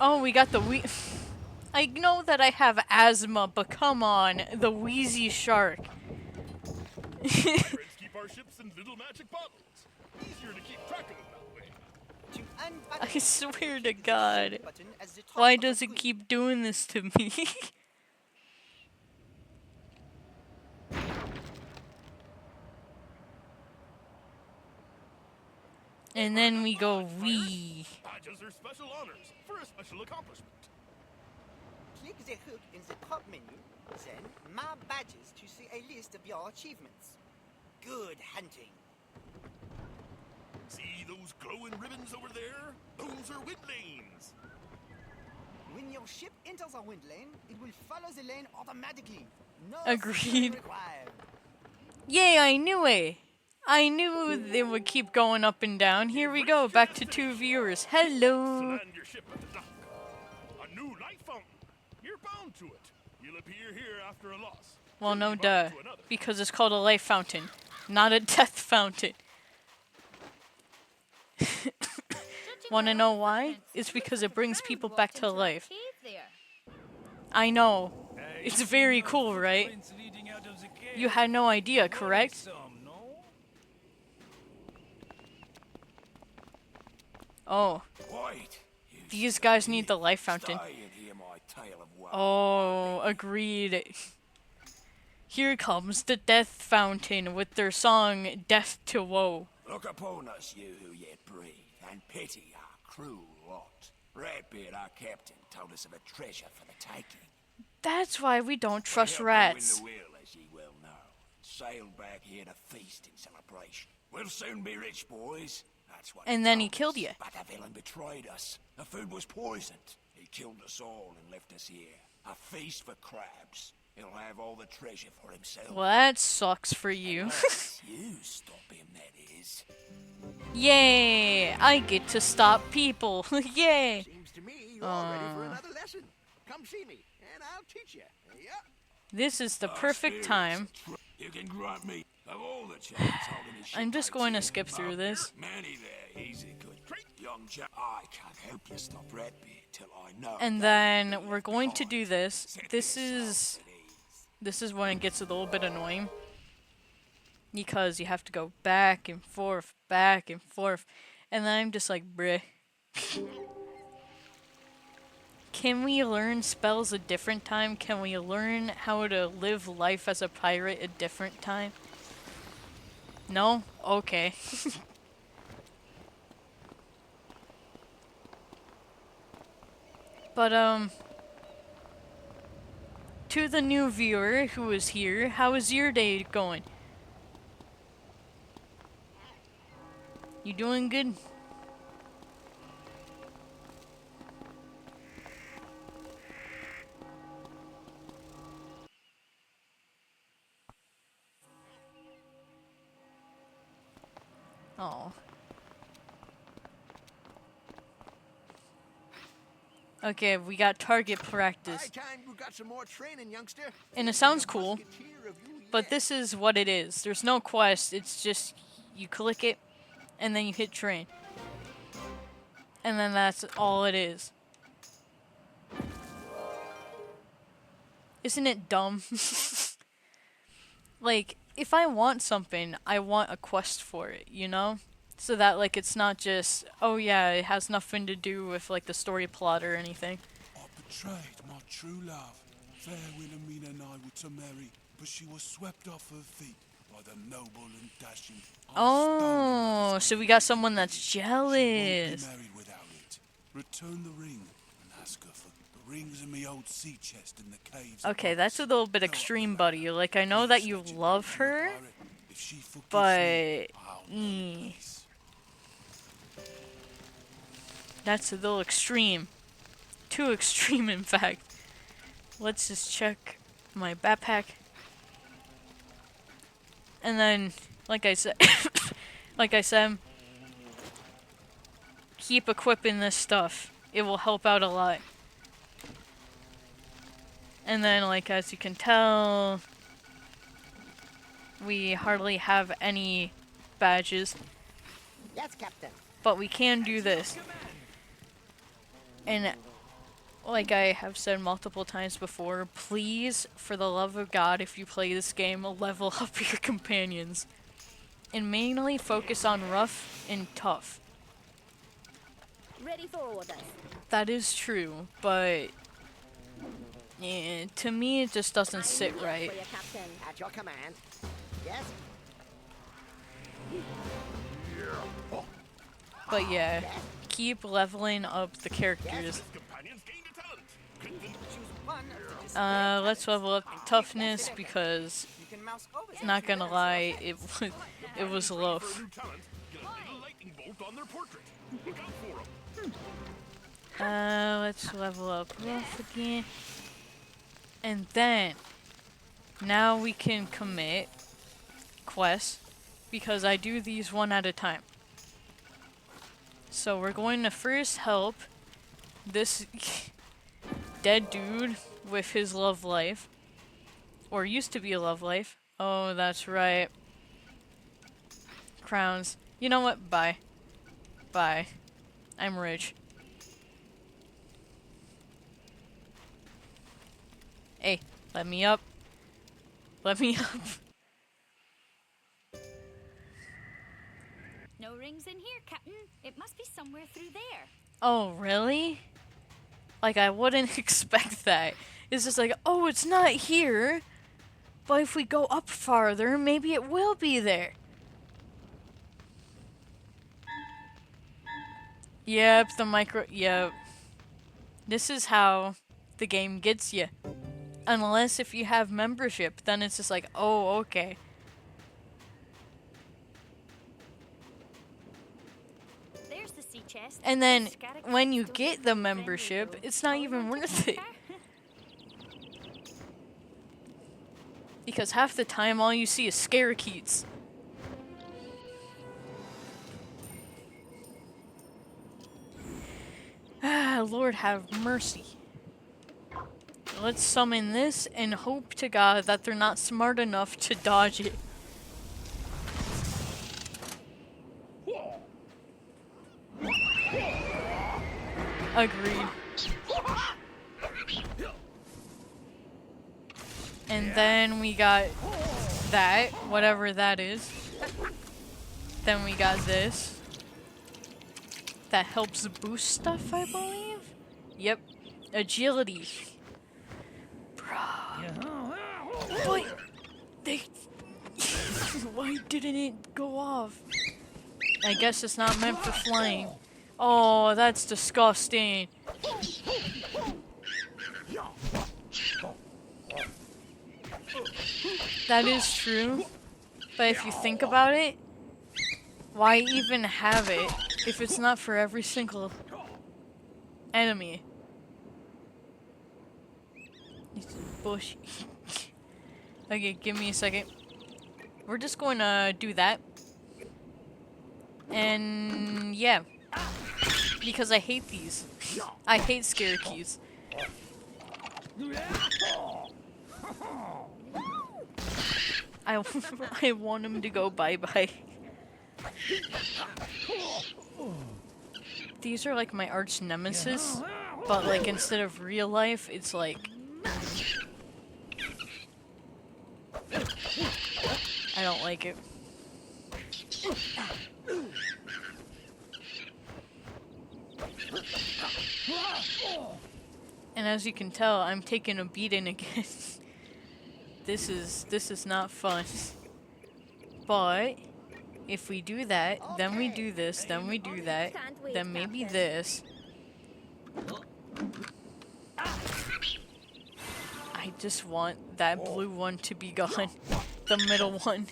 Oh, we got the I know that I have asthma, but come on, the wheezy shark. Pirates keep our ships in little magic bottles. Easier to keep track of them that way. I swear to God. Why does it keep doing this to me? And then we go wee. Badges are special honors for a special accomplishment. Click the hook in the top menu, then My Badges to see a list of your achievements. Good hunting. See those glowing ribbons over there? Those are wind lanes. When your ship enters a wind lane, it will follow the lane automatically. No Agreed. steering required. Yay, I knew it. I knew they would keep going up and down. Here we go, back to 2 viewers. Hello. Land your ship at the dock. A new light fountain. You're bound to it. You'll appear here after a loss. Well, You'll no be duh, bound to another. because it's called a life fountain, not a death fountain. Wanna know why? It's because it brings people back to life. I know. It's very cool, right? You had no idea, correct? Oh. Wait. These guys need the life fountain. Stay and hear my tale of woe. Oh, agreed. Here comes the death fountain with their song Death to Woe. Look upon us, you who yet breathe, and pity our cruel lot. Redbeard, our captain, told us of a treasure for the taking. That's why we don't trust We rats. helped you in the will, as ye well know. Sailed back here to feast in celebration. We'll soon be rich, boys. That's what And then he told killed us. you. But the villain betrayed us. The food was poisoned. He killed us all and left us here. A feast for crabs. He'll have all the treasure for himself. Well, that sucks for you. Unless you stop him, that is. Yay! I get to stop people. Yay! Seems to me you're all ready for another lesson. Come see me, and I'll teach you. Yeah. This is the perfect time. You can grant me of all the chaps holding his ship I'm just going to mates skip here. through this. Manny there, he's a good young chap. I can't help you stop Redbeard till I know. And then we're going to do this. This is when it gets a little bit annoying. Because you have to go back and forth. And then I'm just like, bruh. Can we learn spells a different time? Can we learn how to live life as a pirate a different time? No? Okay. But, to the new viewer who is here, how is your day going? You doing good? Oh. Okay, we got target practice. High time you got some more training, youngster. And it sounds cool, but this is what it is. There's no quest, it's just you click it, and then you hit train. And then that's all it is. Isn't it dumb? Like, if I want something, I want a quest for it, you know? So that, like, it's not just, oh yeah, it has nothing to do with, like, the story plot or anything. I betrayed my true love. Fair Wilhelmina and I were to marry, but she was swept off her feet by the noble and dashing. Oh, so we got someone that's She won't jealous. be married without it. Return the ring and ask her for the rings in me old sea chest in the caves. Okay, that's a little bit extreme, buddy. Like, I know that you love her, If she forgives but... me, I'll know eh, peace. that's a little extreme. Too extreme, in fact. Let's just check my backpack. And then, like I said, keep equipping this stuff. It will help out a lot. And then, like, as you can tell, we hardly have any badges. Yes, Captain. But we can do this. And like I have said multiple times before, please, for the love of God, if you play this game, level up your companions. And mainly focus on rough and tough. Ready for orders. That is true, but yeah, to me it just doesn't sit right. For your captain. At your command. Yes. But yeah, keep leveling up the characters. Let's level up toughness because, not gonna lie, it was low. Let's level up rough again. And then, now we can commit quests because I do these one at a time. So we're going to first help this dead dude with his love life. Or used to be a love life. Oh, that's right. Crowns. You know what? Bye. Bye. I'm rich. Hey, let me up. Let me up. No rings in here, Captain. It must be somewhere through there. Oh, really? Like, I wouldn't expect that. It's just like, oh, it's not here. But if we go up farther, maybe it will be there. Yep, yep. This is how the game gets you. Unless if you have membership, then it's just like, oh, okay. There's the sea chest. And then, when you get the membership, it's not even worth it. Because half the time, all you see is scarekeets. Ah, Lord have mercy. Let's summon this and hope to God that they're not smart enough to dodge it. Agreed. And then we got that, whatever that is. Then we got this. That helps boost stuff, I believe? Yep. Agility. Bro. Why? Why didn't it go off? I guess it's not meant for flying. Oh, that's disgusting. That is true. But if you think about it, why even have it if it's not for every single enemy? It's bush. Okay, give me a second. We're just going to do that. And yeah. Because I hate these. I hate scarekeys. I want him to go bye-bye. These are like my arch nemesis, but like instead of real life, it's like... I don't like it. And as you can tell, I'm taking a beating again. This is not fun. But if we do that, then we do this, then we do that, then maybe this. I just want that blue one to be gone. The middle one.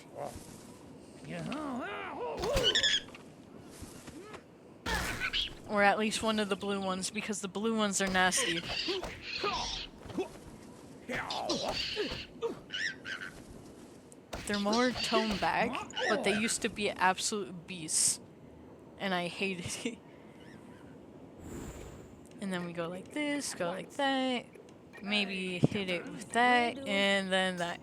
Or at least one of the blue ones, because the blue ones are nasty. They're more toned back, but they used to be absolute beasts. And I hated it. And then we go like this, go like that. Maybe hit it with that, and then that.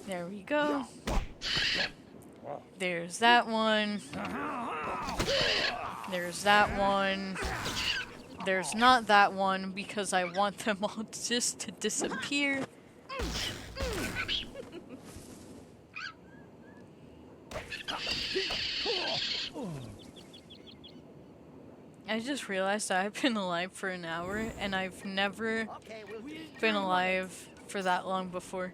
There we go. There's that one. There's that one. There's not that one because I want them all just to disappear. I just realized I've been alive for an hour and I've never been alive for that long before.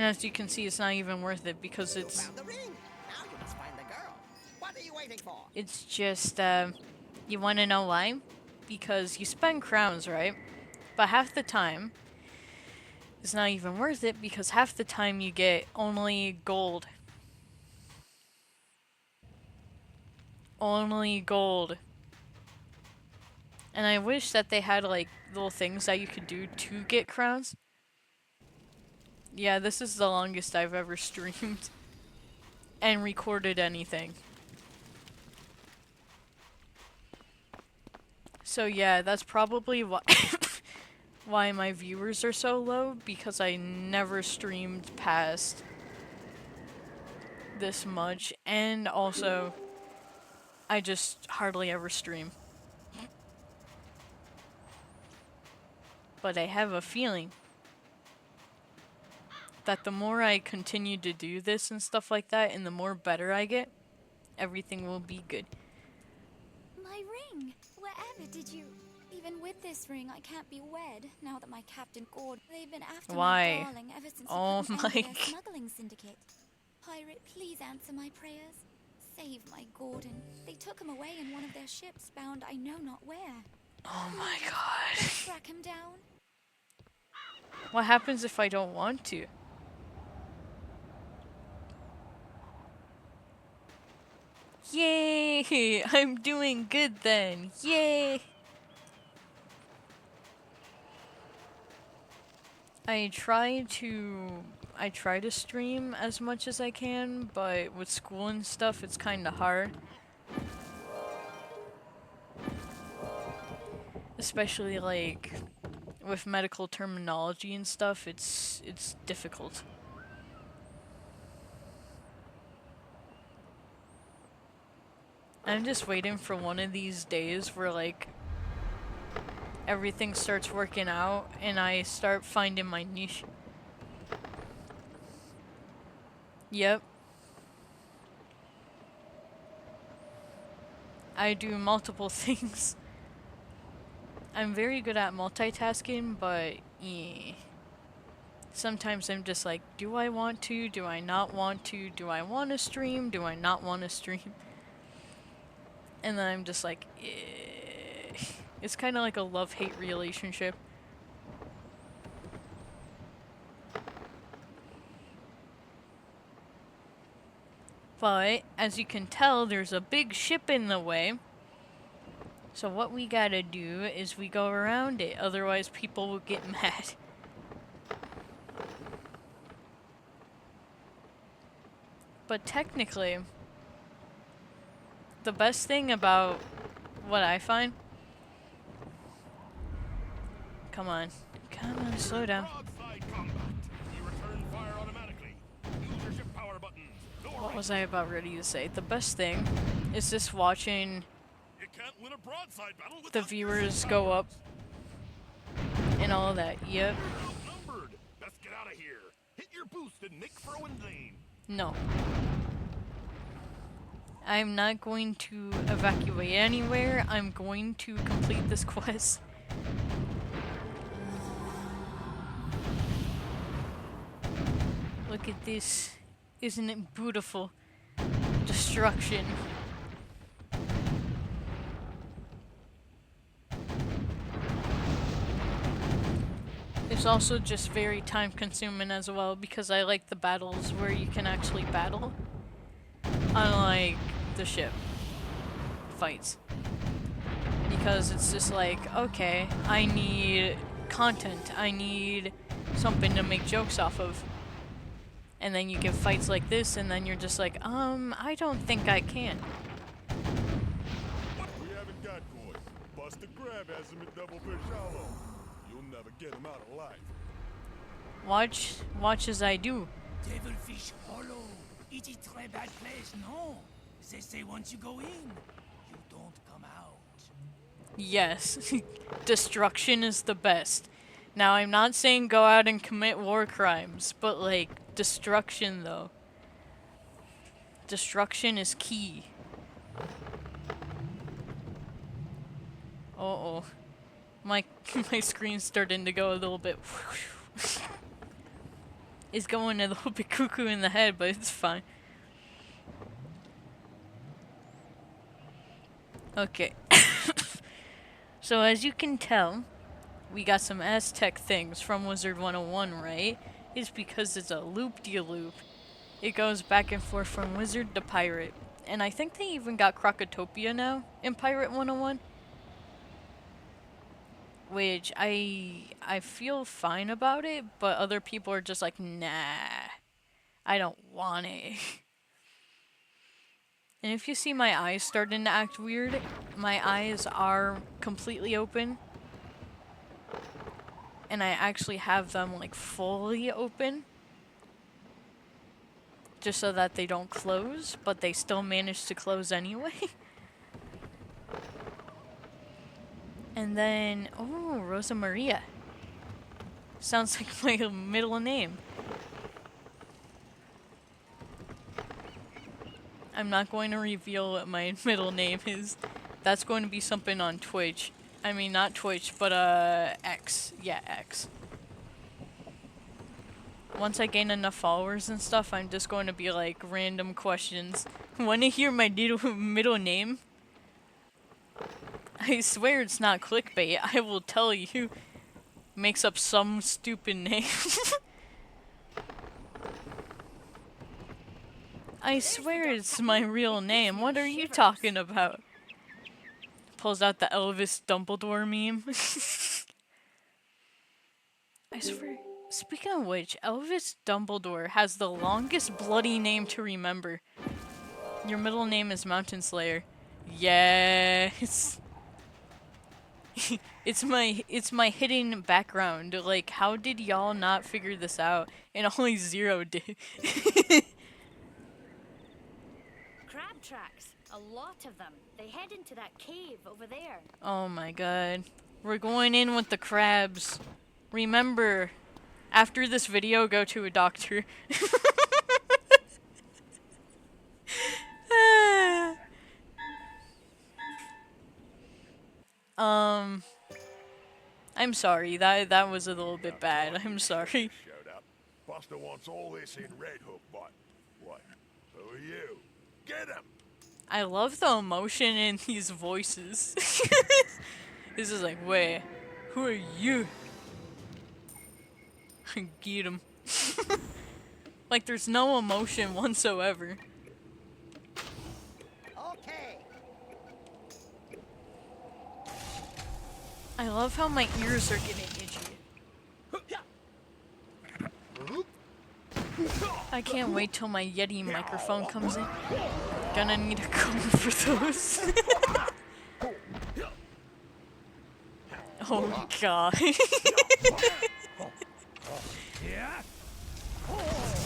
as you can see, it's not even worth it because You it's found the ring. Now you must find the girl. What are you waiting for? it's just you want to know why? Because you spend crowns, right? But half the time it's not even worth it because half the time you get only gold. Only gold. And I wish that they had like little things that you could do to get crowns. Yeah, this is the longest I've ever streamed and recorded anything. So yeah, that's probably why why my viewers are so low, because I never streamed past this much, and also I just hardly ever stream. But I have a feeling that the more I continue to do this and stuff like that, and the more better I get, everything will be good. My ring! Wherever did you... Even with this ring, I can't be wed, now that my Captain Gord... They've been after Why? my darling ever since Oh he put an my end to their g- smuggling syndicate. Pirate, please answer my prayers. Save my Gordon. They took him away in one of their ships, bound I know not where. Oh my god. Let's track him down. What happens if I don't want to? Yay! I'm doing good then. Yay! I try to stream as much as I can, but with school and stuff it's kind of hard. Especially like with medical terminology and stuff, it's difficult. I'm just waiting for one of these days where like everything starts working out and I start finding my niche. Yep. I do multiple things. I'm very good at multitasking, but yeah. Sometimes I'm just like, do I want to? Do I not want to? Do I want to stream? Do I not want to stream? And then I'm just like, eh. It's kind of like a love-hate relationship. But, as you can tell, there's a big ship in the way. So what we gotta do is we go around it, otherwise people will get mad. But technically, the best thing about what I find... Come on, slow down. What was I about ready to say? The best thing is just watching the viewers go up and all that. Yep. Best get out of here. Hit your boost and make for Lane. No. I'm not going to evacuate anywhere. I'm going to complete this quest. Look at this. Isn't it beautiful? Destruction. It's also just very time consuming as well because I like the battles where you can actually battle. Unlike the ship fights. Because it's just like, okay, I need content. I need something to make jokes off of. And then you get fights like this and then you're just like, I don't think I can. We haven't got coins. Buster Crab has him at Double Fish Hollow. You'll never get him out alive. Watch as I do. Devilfish Hollow. It is a très bad place, no? They say once you go in, you don't come out. Yes. Destruction is the best. Now, I'm not saying go out and commit war crimes, but, like, destruction, though. Destruction is key. Uh-oh. My screen's starting to go a little bit... is going a little bit cuckoo in the head, but it's fine. Okay. So as you can tell, we got some Aztec things from Wizard 101, right? It's because it's a loop-de-loop. It goes back and forth from wizard to pirate. And I think they even got Crocotopia now in Pirate 101. Which I feel fine about it, but other people are just like, nah, I don't want it. And if you see my eyes starting to act weird, my eyes are completely open. And I actually have them like fully open. Just so that they don't close, but they still manage to close anyway. And then, oh, Rosa Maria. Sounds like my middle name. I'm not going to reveal what my middle name is. That's going to be something on Twitch. I mean, not Twitch, but X. Yeah, X. Once I gain enough followers and stuff, I'm just going to be like random questions. Want to hear my middle name? I swear it's not clickbait. I will tell you. Makes up some stupid name. I swear it's my real name. What are you talking about? Pulls out the Elvis Dumbledore meme. I swear. Speaking of which, Elvis Dumbledore has the longest bloody name to remember. Your middle name is Mountain Slayer. Yes. It's my hidden background. Like, how did y'all not figure this out? And only Zero did. Crab tracks. A lot of them. They head into that cave over there. Oh my god. We're going in with the crabs. Remember, after this video, go to a doctor. I'm sorry. That was a little bit bad. I'm sorry. Showed up. Buster wants all this in Red Hook, but what? Who are you? Get him! I love the emotion in these voices. This is like, wait, who are you? Get him. Like, there's no emotion whatsoever. Okay. I love how my ears are getting itchy. I can't wait till my Yeti microphone comes in. Gonna need a comb for those. Oh god.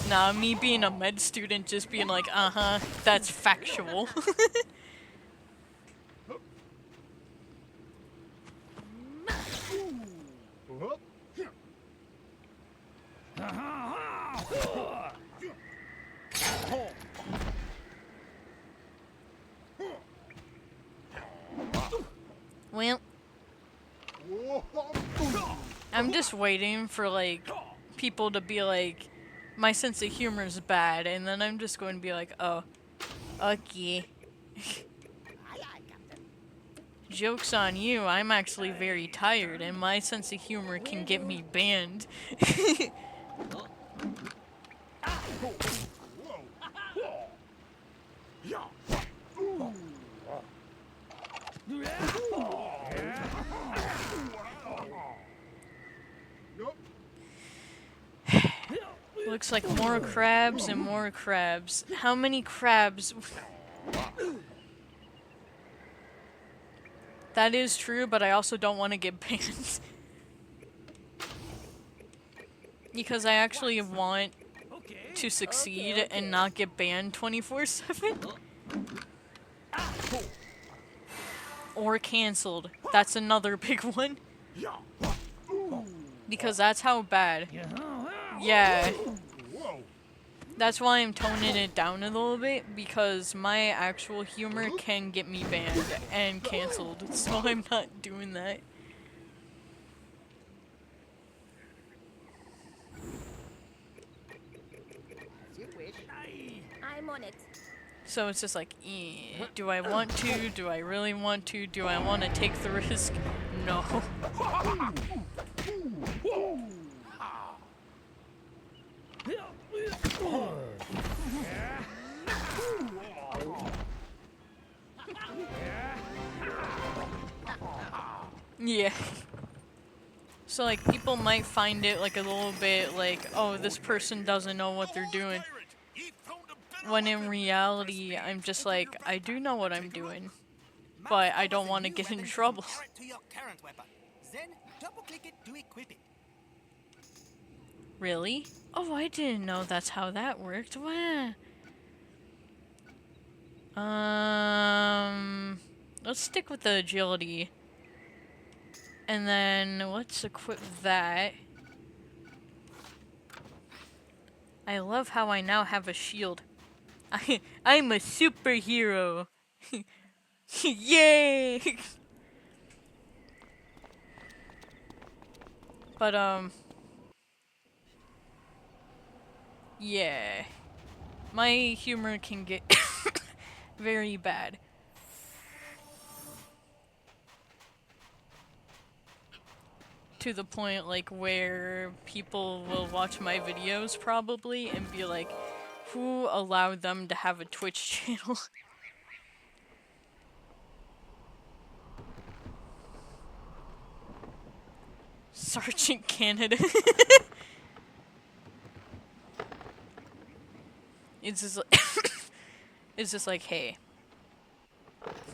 Nah, me being a med student just being like, uh-huh, that's factual. Well, I'm just waiting for, like, people to be like, my sense of humor is bad, and then I'm just going to be like, oh, okay. Joke's on you, I'm actually very tired, and my sense of humor can get me banned. Looks like more crabs and more crabs. How many crabs? That is true, but I also don't want to get banned. Because I actually want to succeed and not get banned 24/7. Or cancelled. That's another big one. Because that's how bad. Yeah. That's why I'm toning it down a little bit, because my actual humor can get me banned and cancelled, so I'm not doing that. on it. So it's just like, do I want to? Do I really want to? Do I want to take the risk? No. Yeah. So like people might find it like a little bit like, oh, this person doesn't know what they're doing. When in reality, I'm just like, I do know what I'm doing, but I don't want to get in trouble. To your current weapon. Then double-click it to equip it. Really? Oh, I didn't know that's how that worked. Wow. Let's stick with the agility. And then let's equip that. I love how I now have a shield. I'm a superhero. Yay! But yeah. My humor can get very bad. To the point like where people will watch my videos probably and be like, who allowed them to have a Twitch channel? Sergeant Canada. It's just like it's just like, hey.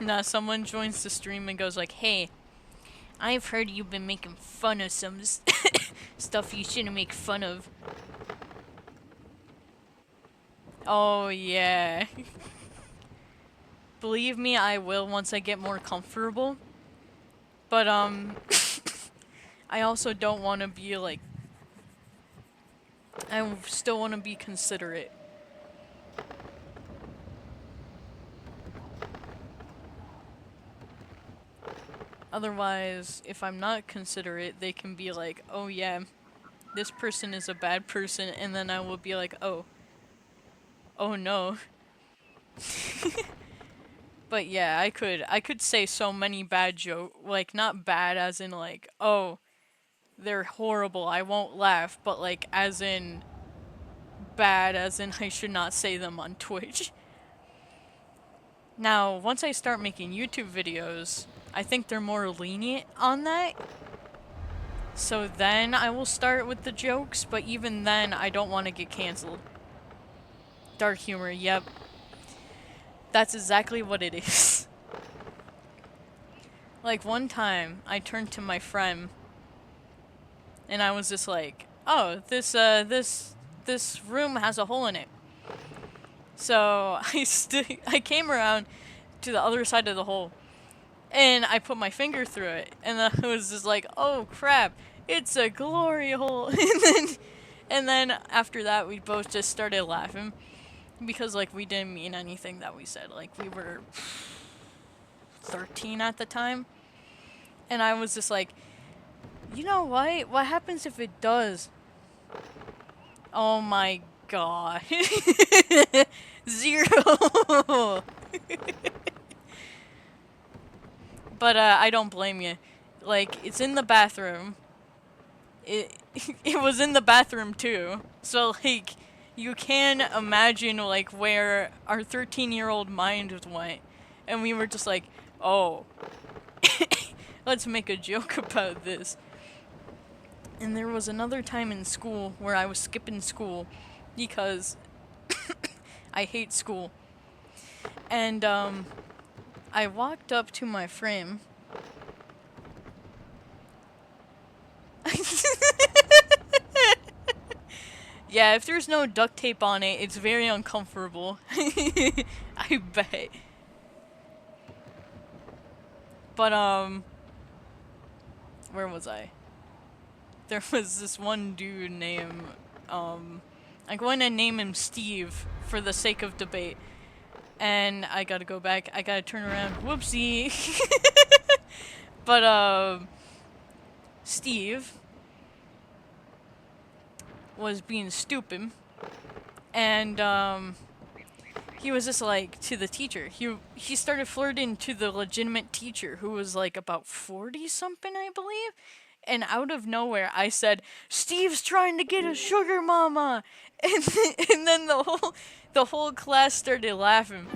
Now someone joins the stream and goes like, hey, I've heard you've been making fun of some stuff you shouldn't make fun of. Oh, yeah. Believe me, I will once I get more comfortable. But, I also don't want to be, like... I still want to be considerate. Otherwise, if I'm not considerate, they can be like, oh yeah, this person is a bad person, and then I will be like, oh. Oh no. But yeah, I could say so many bad jokes, like not bad as in like, oh, they're horrible, I won't laugh, but like as in bad as in I should not say them on Twitch. Now, once I start making YouTube videos, I think they're more lenient on that. So then I will start with the jokes, but even then I don't want to get canceled. Dark humor, yep. That's exactly what it is. Like one time, I turned to my friend, and I was just like, "Oh, this room has a hole in it." So I came around to the other side of the hole, and I put my finger through it, and I was just like, "Oh crap, it's a glory hole!" and then after that, we both just started laughing because like we didn't mean anything that we said. Like we were 13 at the time. And I was just like, you know what? What happens if it does? Oh my god. 0! But, I don't blame you. Like, it's in the bathroom. It was in the bathroom, too. So, like, you can imagine, like, where our 13-year-old mind went. And we were just like, oh. Let's make a joke about this. And there was another time in school where I was skipping school because I hate school. And I walked up to my frame. Yeah, if there's no duct tape on it, it's very uncomfortable. I bet. But where was I? There was this one dude named, I'm going to name him Steve for the sake of debate. And I gotta go back, I gotta turn around, whoopsie! But, Steve was being stupid. And, he was just like to the teacher. He started flirting to the legitimate teacher who was like about 40 something, I believe. And out of nowhere, I said, "Steve's trying to get a sugar mama," and then the whole class started laughing.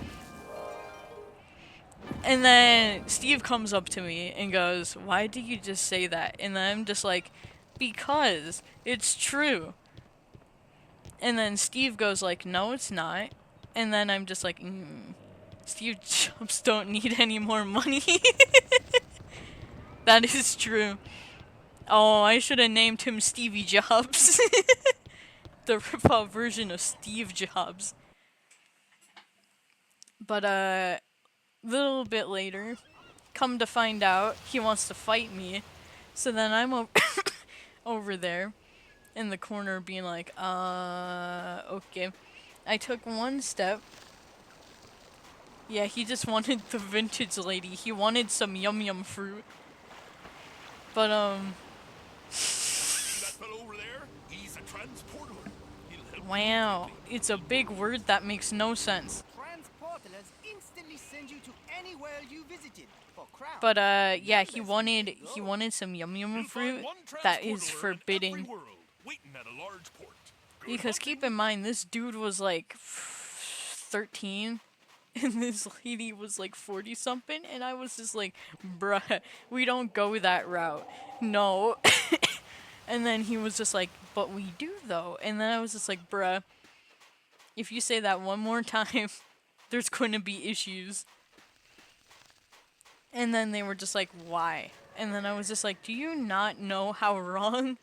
And then Steve comes up to me and goes, "Why did you just say that?" And then I'm just like, "Because it's true." And then Steve goes like, "No, it's not." And then I'm just like, Steve Jobs don't need any more money. That is true. Oh, I should have named him Stevie Jobs. The rip-off version of Steve Jobs. But, little bit later, come to find out, he wants to fight me. So then I'm over there in the corner being like, okay. I took one step. Yeah, he just wanted the vintage lady. He wanted some yum yum fruit. But, See that fellow over there? He's a transporter. He'll help wow. It's a big word that makes no sense. Transporters instantly send you to any world you visited for crowns. But, yeah, he wanted some yum yum fruit that is forbidden. waiting at a large port. Because keep in mind, this dude was like 13, and this lady was like 40 something, and I was just like, bruh, we don't go that route. No. And then he was just like, but we do though. And then I was just like, bruh, if you say that one more time, there's going to be issues. And then they were just like, why? And then I was just like, do you not know how wrong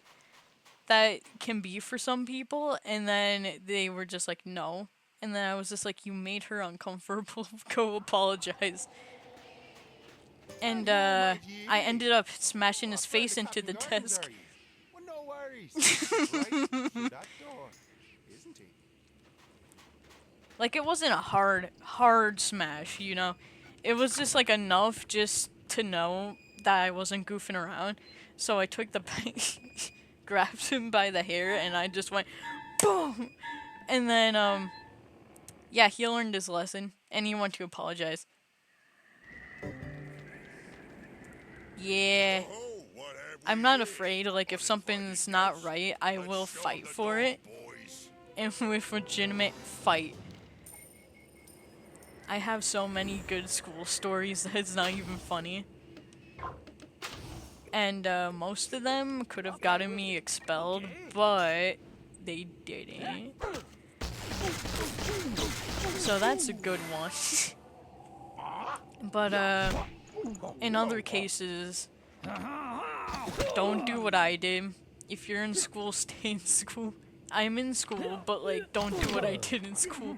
that can be for some people? And then they were just like, no. And then I was just like, you made her uncomfortable. Go apologize. And I ended up smashing his face into the desk. Well, no worries. Right through that door, isn't he? Like, it wasn't a hard smash, you know? It was just like enough just to know that I wasn't goofing around. So I took the grabbed him by the hair, and I just went boom. And then yeah, he learned his lesson, and he went to apologize. Yeah, I'm not afraid. Like, if something's not right, I will fight for it, and with legitimate fight. I have so many good school stories that it's not even funny. And most of them could have gotten me expelled, but they didn't. So that's a good one. But in other cases, don't do what I did. If you're in school, stay in school. I'm in school, but like, don't do what I did in school.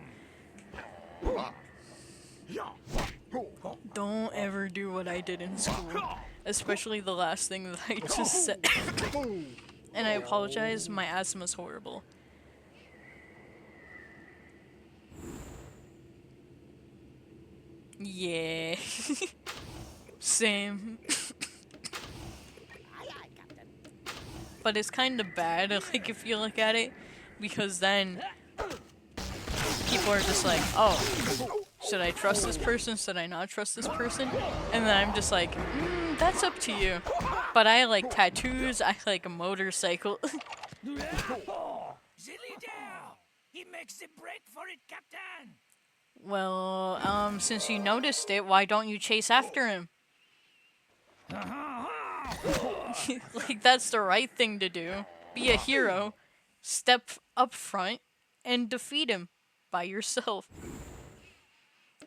Don't ever do what I did in school. Especially the last thing that I just said. And I apologize, my asthma's horrible. Yeah. Same. But it's kind of bad, like, if you look at it, because then people are just like, oh, should I trust this person? Should I not trust this person? And then I'm just like, that's up to you. But I like tattoos, I like a motorcycle. Silly there! He makes the break for it, Captain! Well, since you noticed it, why don't you chase after him? Like, that's the right thing to do. Be a hero, step up front, and defeat him by yourself.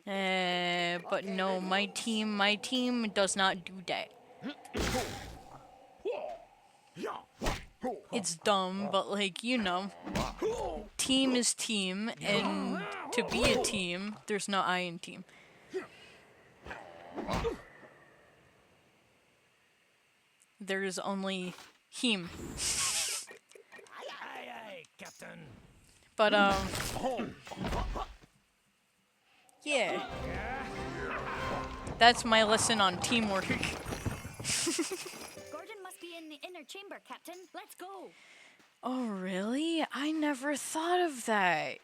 But no, my team does not do that. It's dumb, but like, you know, team is team, and to be a team, there's no I in team. There is only him. Aye, aye, Captain. But, yeah. That's my lesson on teamwork. Gordon must be in the inner chamber, Captain. Let's go. Oh, really? I never thought of that.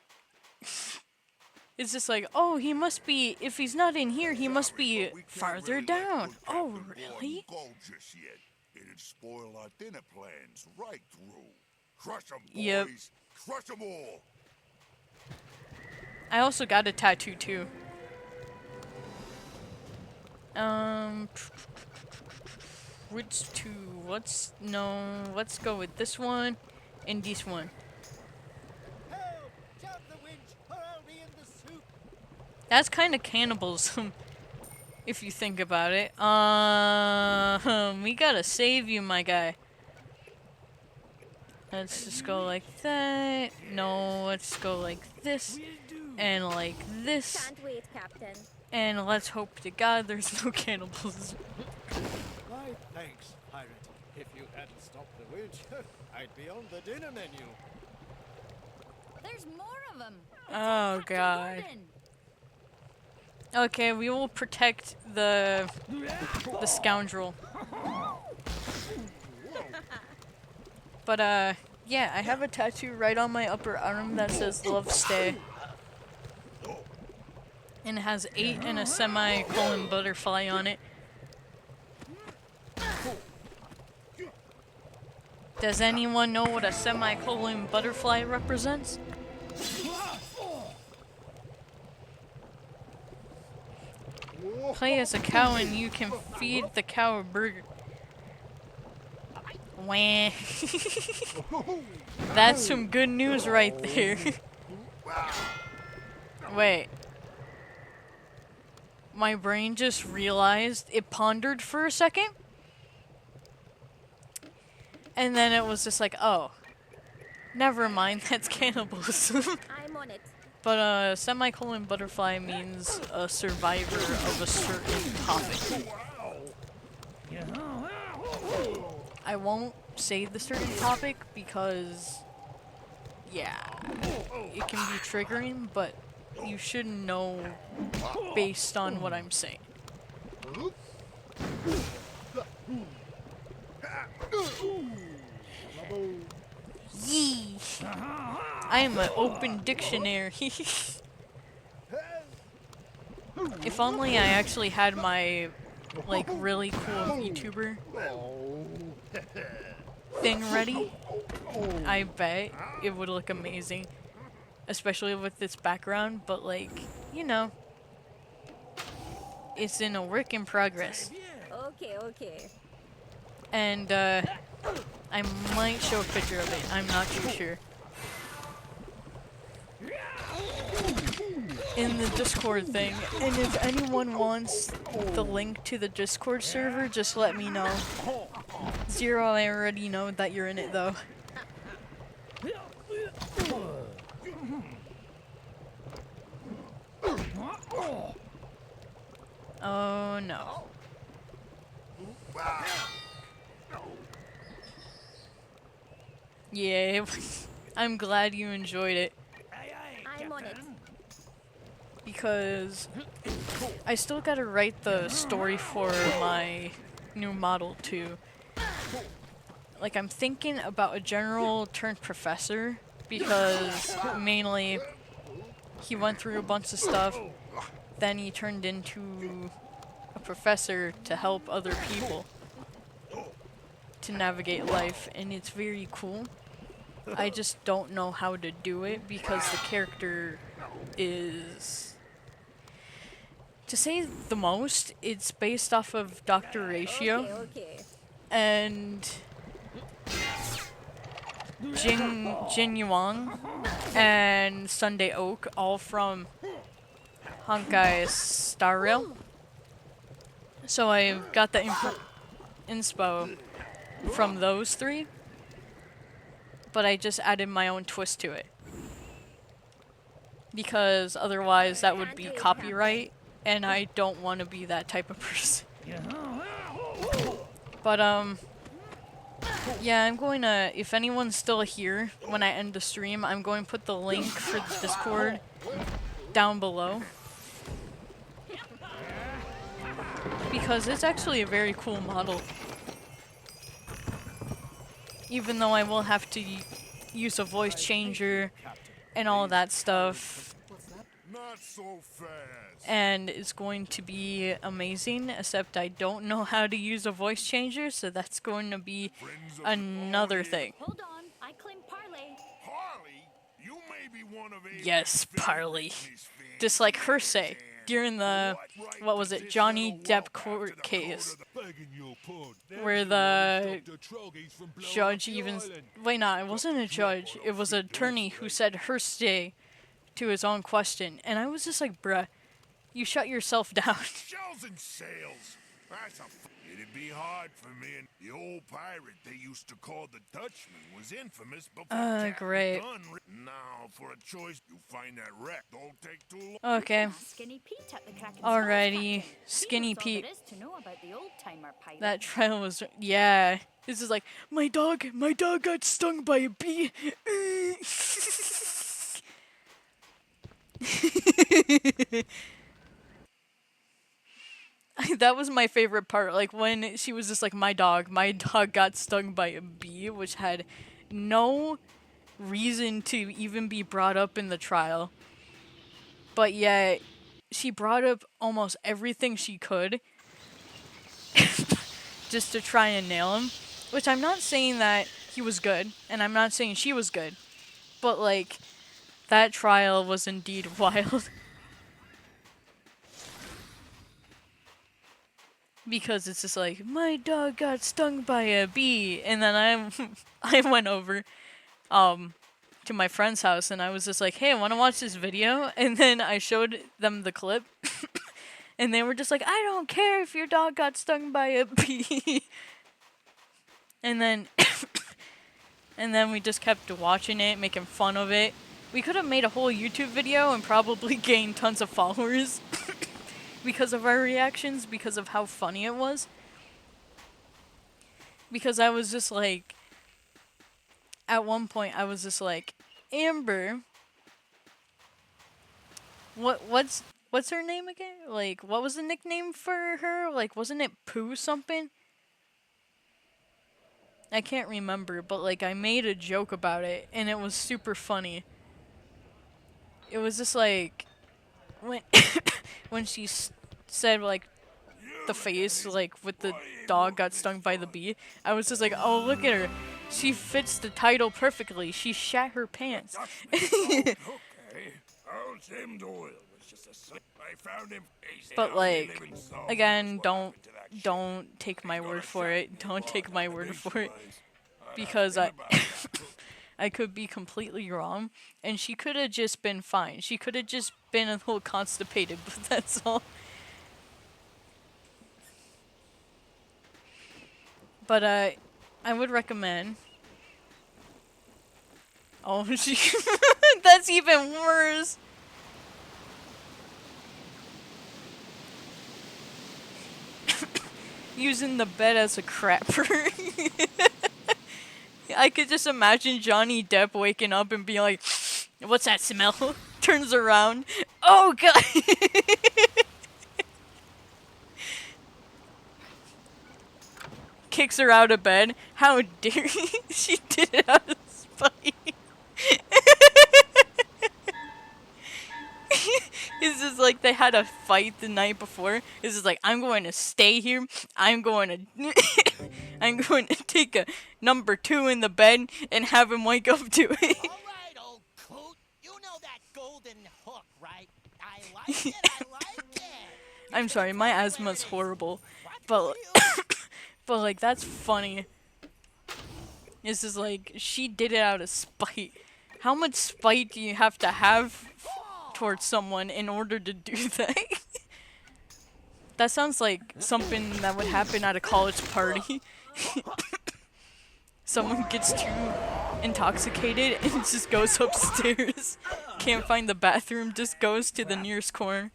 It's just like, oh, he must be, if he's not in here, he must be farther down. Oh, really? Go just yet. It'd spoil our dinner plans right through. Crush 'em, Yep. boys. Crush 'em all. I also got a tattoo too. Which two? No, let's go with this one and this one. Help! Jump the winch, or I'll be in the soup. That's kind of cannibalism, if you think about it. We gotta save you, my guy. Let's just go like that. No, let's go like this. And like this. Can't wait, Captain. And let's hope to God there's no cannibalism. Why, thanks, pirate. If you hadn't stopped the winch, I'd be on the dinner menu. There's more of them. Oh, God. Okay, we will protect the scoundrel. But, yeah, I have a tattoo right on my upper arm that says Love Stay. And it has 8 and a semicolon butterfly on it. Does anyone know what a semicolon butterfly represents? Play as a cow and you can feed the cow a burger. Wah. That's some good news right there. Wait. My brain just realized, it pondered for a second. And then it was just like, oh. Never mind, that's cannibalism. I'm on it. But semicolon butterfly means a survivor of a certain topic. I won't say the certain topic because, yeah, it can be triggering, but you should know based on what I'm saying. Yee! I am an open dictionary. If only I actually had my, like, really cool VTuber thing ready, I bet it would look amazing. Especially with this background, but like, you know, it's in a work in progress. Okay, okay. And, I might show a picture of it, I'm not too sure. In the Discord thing, and if anyone wants the link to the Discord server, just let me know. Zero, I already know that you're in it though. Oh no. Yeah, I'm glad you enjoyed it. I'm on it. Because I still gotta write the story for my new model too. Like, I'm thinking about a general turned professor because mainly he went through a bunch of stuff, then he turned into a professor to help other people to navigate life, and it's very cool. I just don't know how to do it because the character is, to say the most, it's based off of Dr. Ratio and Jin Yuang and Sunday Oak, all from Honkai Star Rail. So I got the inspo from those three, but I just added my own twist to it. Because otherwise that would be copyright, and I don't want to be that type of person. But, yeah, I'm going to, if anyone's still here when I end the stream, I'm going to put the link for the Discord down below. Because it's actually a very cool model. Even though I will have to use a voice changer and all that stuff. so fast. and it's going to be amazing, except I don't know how to use a voice changer, so that's going to be another thing. Hold on, I claim Parley. Harley, you may be one of Yes, Parley. Just like Hersey during the, what was it, Johnny Depp court case, where the judge even, wait, no, it wasn't a judge, it was an attorney who said Hersey to his own question, and I was just like, bruh, you shut yourself down. Shells and sails. That's a it'd be hard for me, and the old pirate they used to call the Dutchman was infamous before Captain great. Gunn. Now, for a choice, you find that wreck. Don't take too long. Okay. Skinny Pete at the Kraken's Alrighty, Captain. Skinny He knows all Pete. there is to know about the old-timer pirate. That trial was, yeah. This is like, my dog got stung by a bee. That was my favorite part, like when she was just like, my dog got stung by a bee, which had no reason to even be brought up in the trial. But yet, she brought up almost everything she could just to try and nail him. Which I'm not saying that he was good, and I'm not saying she was good. But like, that trial was indeed wild. Because it's just like, my dog got stung by a bee, and then I went over to my friend's house, and I was just like, hey, I want to watch this video, and then I showed them the clip, and they were just like, I don't care if your dog got stung by a bee. And then and then we just kept watching it, making fun of it. We could have made a whole YouTube video and probably gained tons of followers. Because of our reactions, because of how funny it was. Because I was just like, at one point I was just like, Amber, what's her name again? Like, what was the nickname for her? Like, wasn't it Pooh something? I can't remember, but like I made a joke about it and it was super funny. It was just like, when when she said like the face like with the dog got stung by the bee, I was just like, oh, look at her, she fits the title perfectly, she shat her pants. But like, again, don't take my word for it, don't take my word for it, because I could be completely wrong, and she could have just been fine. She could have just been a little constipated, but that's all. But I would recommend. Oh, she. That's even worse. Using the bed as a crapper. I could just imagine Johnny Depp waking up and being like, what's that smell? Turns around. Oh, God. Kicks her out of bed. How dare you? She did it out of spite. It's just like they had a fight the night before. It's just like, I'm going to stay here. I'm going to take a number 2 in the bed and have him wake up to it. Alright, old coot. You know that golden hook, right? I like it, I like it. I'm sorry, my asthma's horrible. But but like, that's funny. It's just like, she did it out of spite. How much spite do you have to have towards someone in order to do that? That sounds like something that would happen at a college party. Someone gets too intoxicated and just goes upstairs. Can't find the bathroom, just goes to the nearest corner.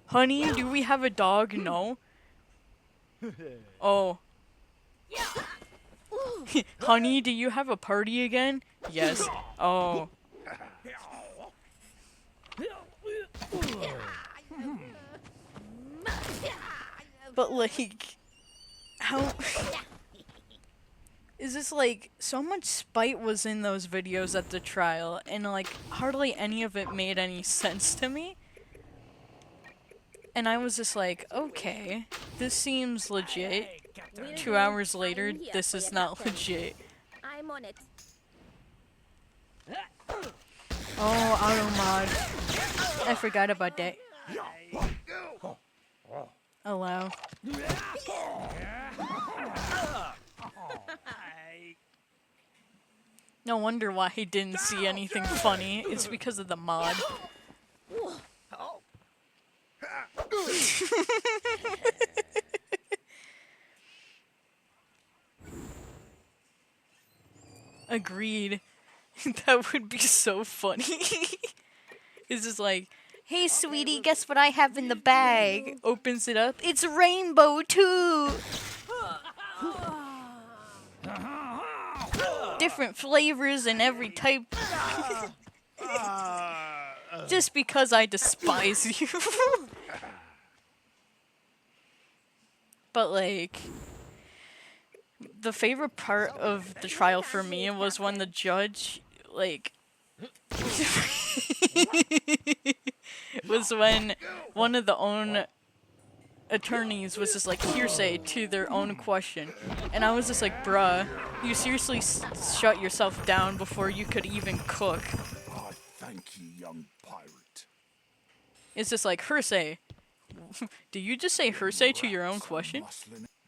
Honey, do we have a dog? No. Oh. Honey, do you have a party again? Yes. Oh. But like, how is Cause like so much spite was in those videos at the trial, and like hardly any of it made any sense to me. And I was just like, okay, this seems legit. 2 hours later, this is not legit. I'm on it. Oh, auto mod. I forgot about that. Allow. No wonder why he didn't see anything funny. It's because of the mod. Agreed. That would be so funny. It's just like, hey sweetie, guess what I have in the bag? Opens it up. It's rainbow too! Different flavors and every type. Just because I despise you. But like, the favorite part of the trial for me was when the judge, like, was when one of the own attorneys was just like hearsay to their own question. And I was just like, bruh, you seriously shut yourself down before you could even cook. I thank you, young pirate. It's just like, hearsay. Do you just say hearsay to your own question?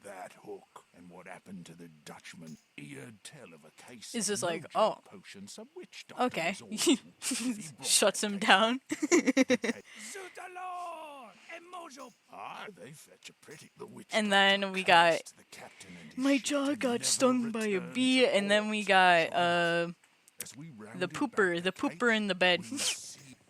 That hook and what happened to the Dutchman. He heard tell of a case. It's just of like, mojo oh, potion some witch doctor okay. was ordering. Shuts him down. They fetch a pretty the witch And then we got, my jaw got stung by a bee, and then we got, the pooper in the bed.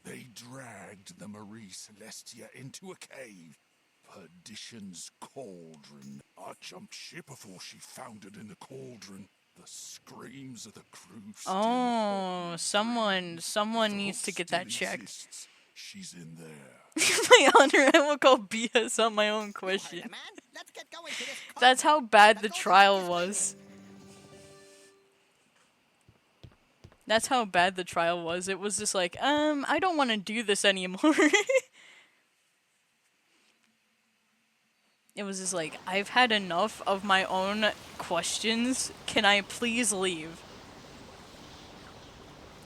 They dragged the Marie Celestia into a cave. Perdition's cauldron. I jumped ship before she foundered in the cauldron. The screams of the crew. Oh, someone needs to get that checked. She's in there. My honor, I will call BS on my own question. That's how bad the trial was. That's how bad the trial was. It was just like, I don't want to do this anymore. It was just like, I've had enough of my own questions. Can I please leave?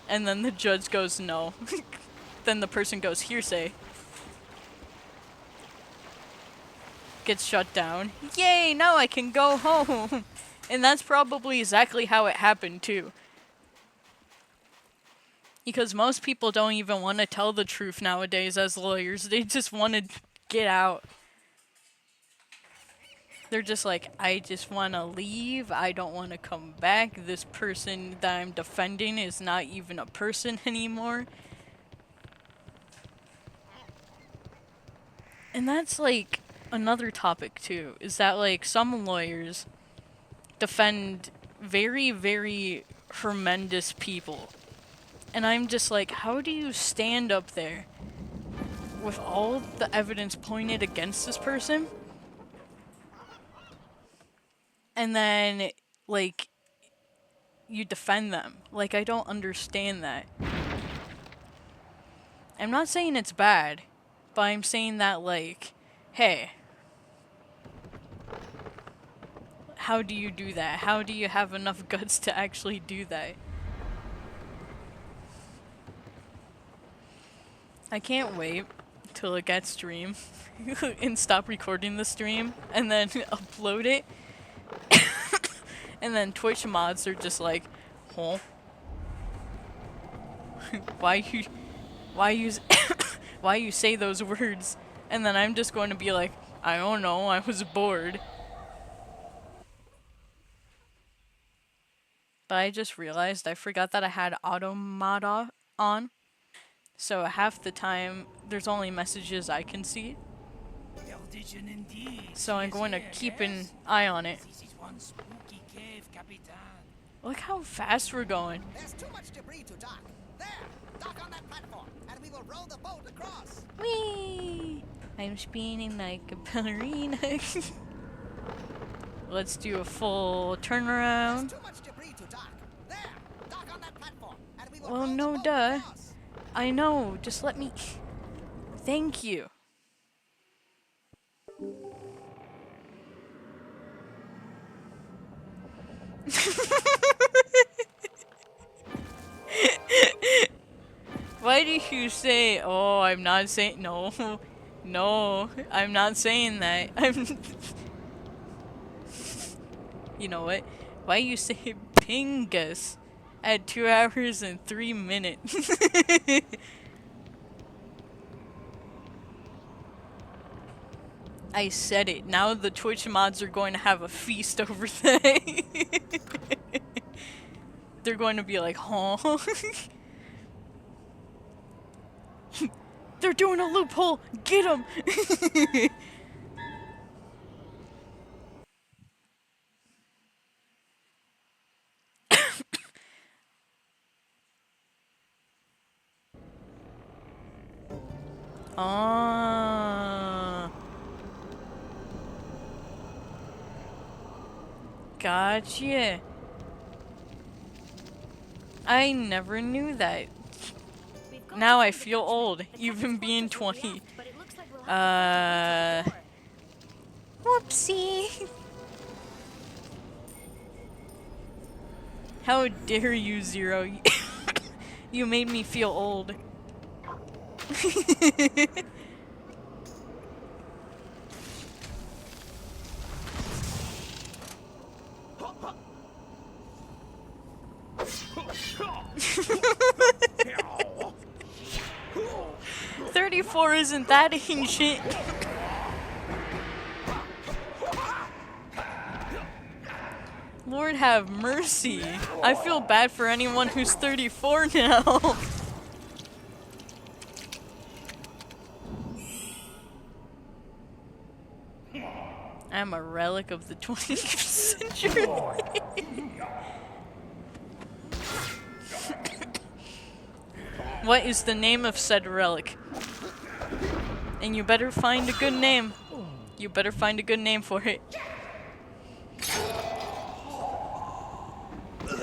And then the judge goes, no. Then the person goes, hearsay. Gets shut down. Yay, now I can go home. And that's probably exactly how it happened too. Because most people don't even want to tell the truth nowadays as lawyers. They just want to get out. They're just like, I just want to leave. I don't want to come back. This person that I'm defending is not even a person anymore. And that's like another topic too, is that like some lawyers defend very, very horrendous people. And I'm just like, how do you stand up there with all the evidence pointed against this person? And then, like, you defend them. Like, I don't understand that. I'm not saying it's bad, but I'm saying that, like, hey, how do you do that? How do you have enough guts to actually do that? I can't wait till it gets stream and stop recording the stream and then upload it. And then Twitch mods are just like, huh? why you say those words? And then I'm just going to be like, I don't know, I was bored. But I just realized I forgot that I had auto mod on. So half the time, there's only messages I can see. So I'm going to keep an eye on it. Look how fast we're going. There's too much debris to dock. There! Dock on that platform, and we will row the boat across. Whee! I'm spinning like a ballerina. Let's do a full turnaround. Well, no, duh. I know. Just let me. Thank you. Why did you say, oh, I'm not saying, no, no, I'm not saying that. You know what? Why you say Pingus at 2 hours and 3 minutes? I said it. Now the Twitch mods are going to have a feast over that. They're going to be like, huh? They're doing a loophole! Get them! Ah. Gotcha. I never knew that. Now I feel old, even being 20. Whoopsie. How dare you, Zero? You made me feel old. 34 isn't that ancient. Lord have mercy. I feel bad for anyone who's 34 now. I'm a relic of the 20th century. What is the name of said relic? And you better find a good name. You better find a good name for it.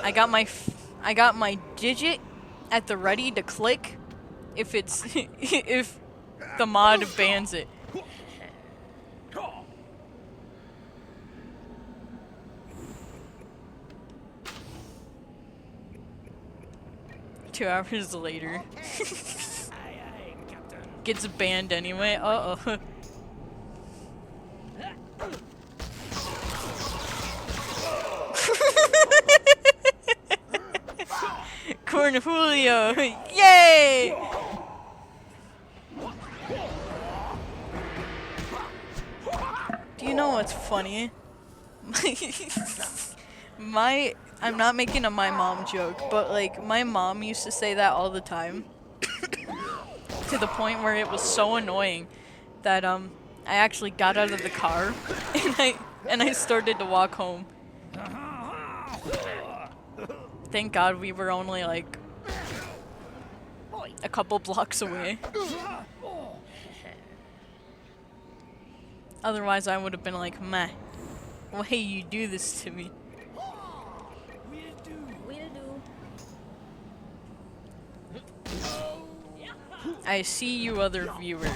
I got my digit at the ready to click if it's if the mod bans it. Two hours later. Gets banned anyway. Uh-oh. Cornholio! Yay! Do you know what's funny? I'm not making a my mom joke, but like my mom used to say that all the time. To the point where it was so annoying that I actually got out of the car and I started to walk home. Thank God we were only like a couple blocks away. Otherwise I would have been like, meh, why you do this to me? Will do. I see you, other viewer.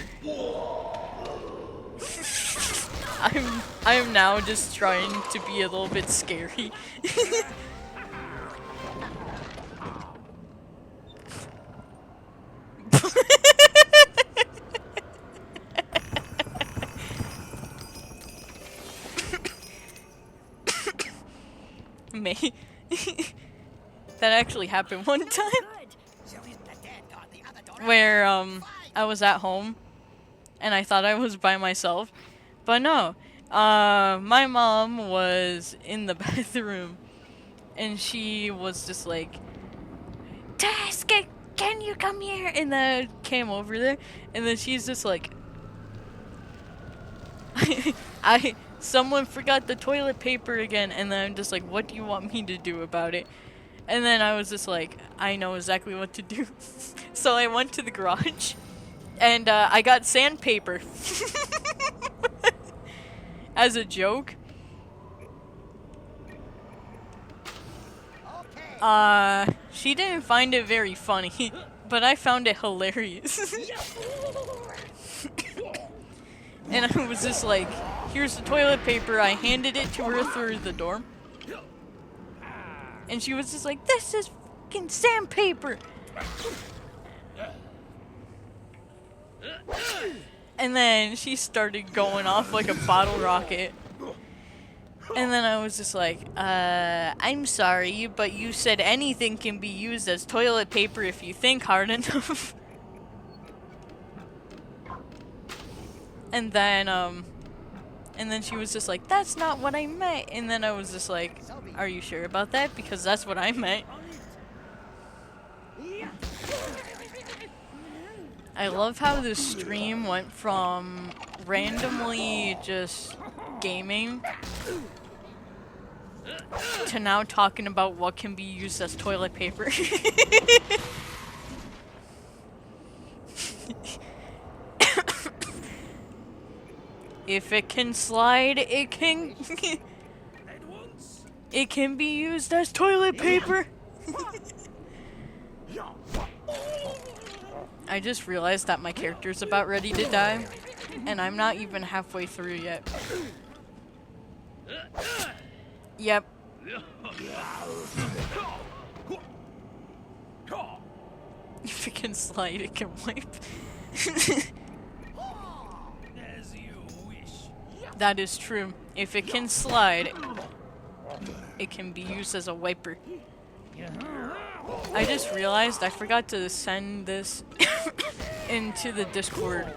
I'm now just trying to be a little bit scary. May that actually happened one time where I was at home and I thought I was by myself, but no, my mom was in the bathroom and she was just like, Task, can you come here? And then came over there and then she's just like, someone forgot the toilet paper again. And then I'm just like, what do you want me to do about it? And then I was just like, I know exactly what to do. So I went to the garage and I got sandpaper as a joke. She didn't find it very funny, but I found it hilarious. And I was just like, here's the toilet paper. I handed it to her through the door. And she was just like, this is fucking sandpaper. And then she started going off like a bottle rocket. And then I was just like, I'm sorry, but you said anything can be used as toilet paper if you think hard enough. And then she was just like, that's not what I meant. And then I was just like, are you sure about that? Because that's what I meant. I love how the stream went from randomly just gaming to now talking about what can be used as toilet paper. If it can slide, it can it can be used as toilet paper. I just realized that my character's about ready to die, and I'm not even halfway through yet. Yep. If it can slide, it can wipe. As you wish. That is true. If it can slide, it can be used as a wiper. I just realized I forgot to send this into the Discord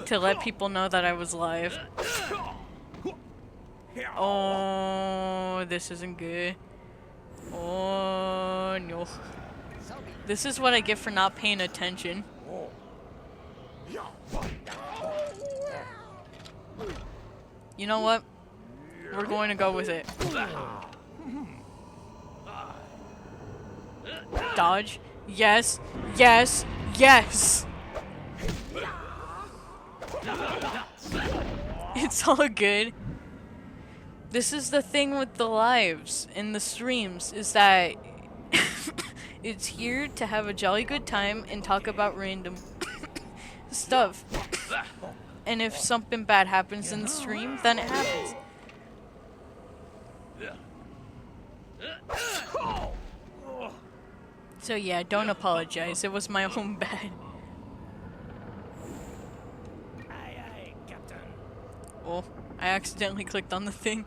to let people know that I was live. Oh, this isn't good. Oh, no. This is what I get for not paying attention. You know what? We're going to go with it. Dodge. Yes. Yes. Yes. It's all good. This is the thing with the lives and the streams, is that it's here to have a jolly good time and talk about random stuff. And if something bad happens in the stream, then it happens. So yeah, don't apologize. It was my own bad. Aye, aye, Captain. Oh, I accidentally clicked on the thing.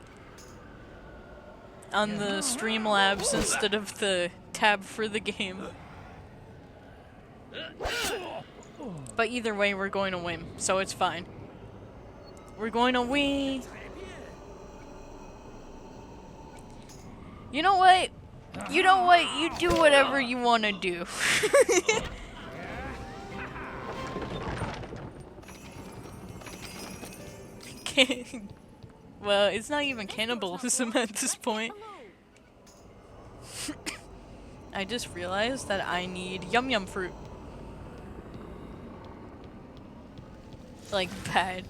On the Streamlabs instead of the tab for the game. But either way, we're going to win, so it's fine. We're going to win. You know what? You know what? You do whatever you want to do. Well, it's not even cannibalism at this point. I just realized that I need yum yum fruit. Like, bad.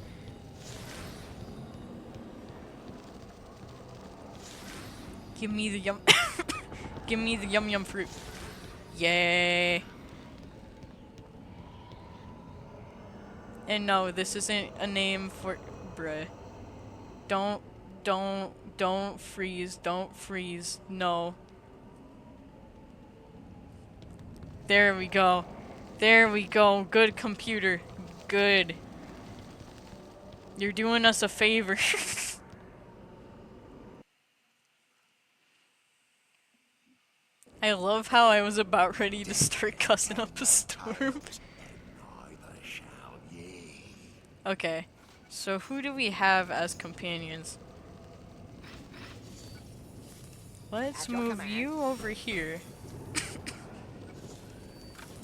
Give me the yum give me the yum yum fruit. Yay. And no, this isn't a name for bruh. Don't freeze, don't freeze. No. There we go. There we go. Good computer. Good. You're doing us a favor. I love how I was about ready to start cussing up a storm. Okay, so who do we have as companions? Let's move you over here.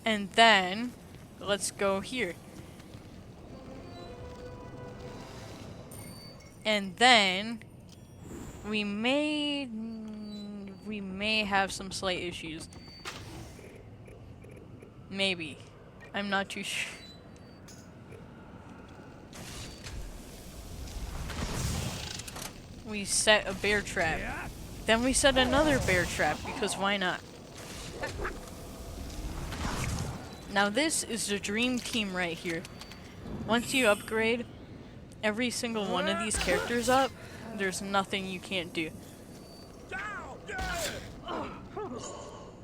And then, let's go here. And then, we may have some slight issues. Maybe. I'm not too sure. We set a bear trap. Then we set another bear trap, because why not? Now this is the dream team right here. Once you upgrade every single one of these characters up, there's nothing you can't do.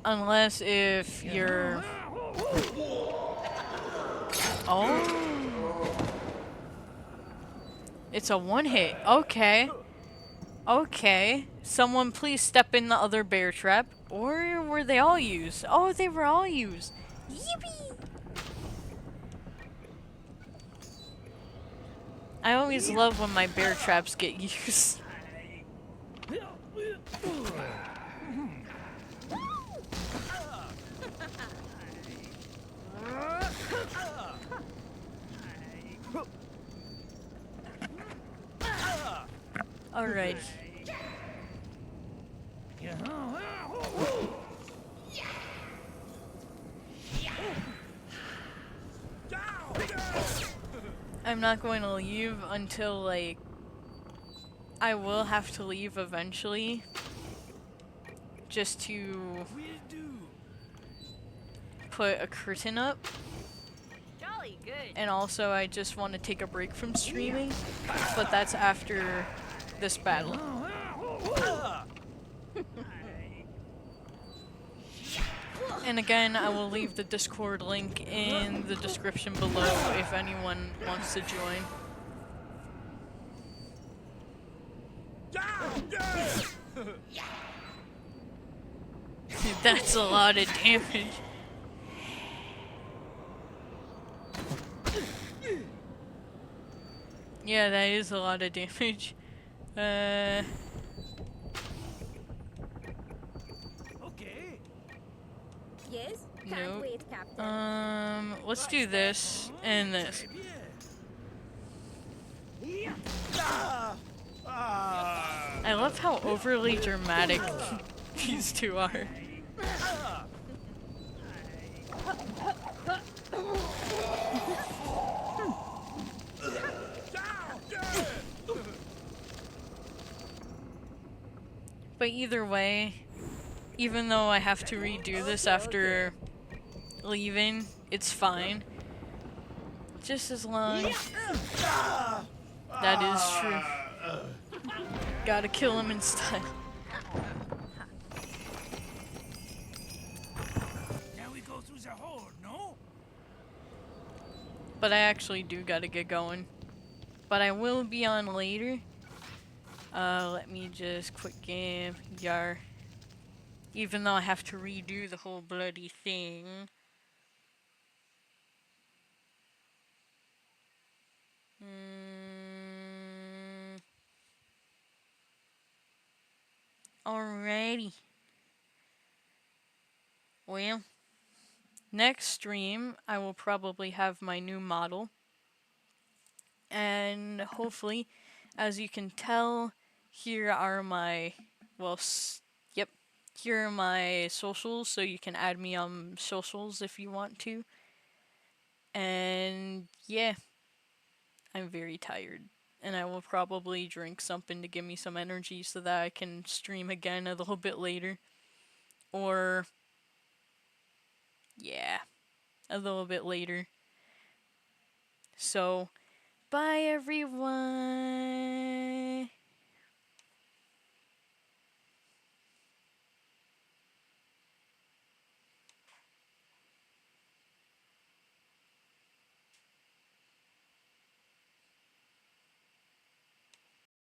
Unless if you're... Oh. It's a one hit. Okay. Okay. Someone please step in the other bear trap. Or were they all used? Oh, they were all used. Yippee! I always love when my bear traps get used. Alright. I'm not going to leave until, like, I will have to leave eventually. Just to put a curtain up. Jolly good. And also, I just want to take a break from streaming. But that's after this battle. And again, I will leave the Discord link in the description below if anyone wants to join. That's a lot of damage. Yeah, that is a lot of damage. Okay. Yes? Can't Nope. wait, Captain. Let's do this and this. I love how overly dramatic these two are. But either way, even though I have to redo this after leaving, it's fine. Just as long... That is true. Gotta kill him in style. Now we go through the horde, no? But I actually do gotta get going. But I will be on later. Let me just quit game. Yar. Even though I have to redo the whole bloody thing. Alrighty. Well, next stream I will probably have my new model. And hopefully, as you can tell, here are my, well, yep, here are my socials, so you can add me on socials if you want to. And yeah, I'm very tired. And I will probably drink something to give me some energy so that I can stream again a little bit later. Or, yeah, a little bit later. So, bye everyone!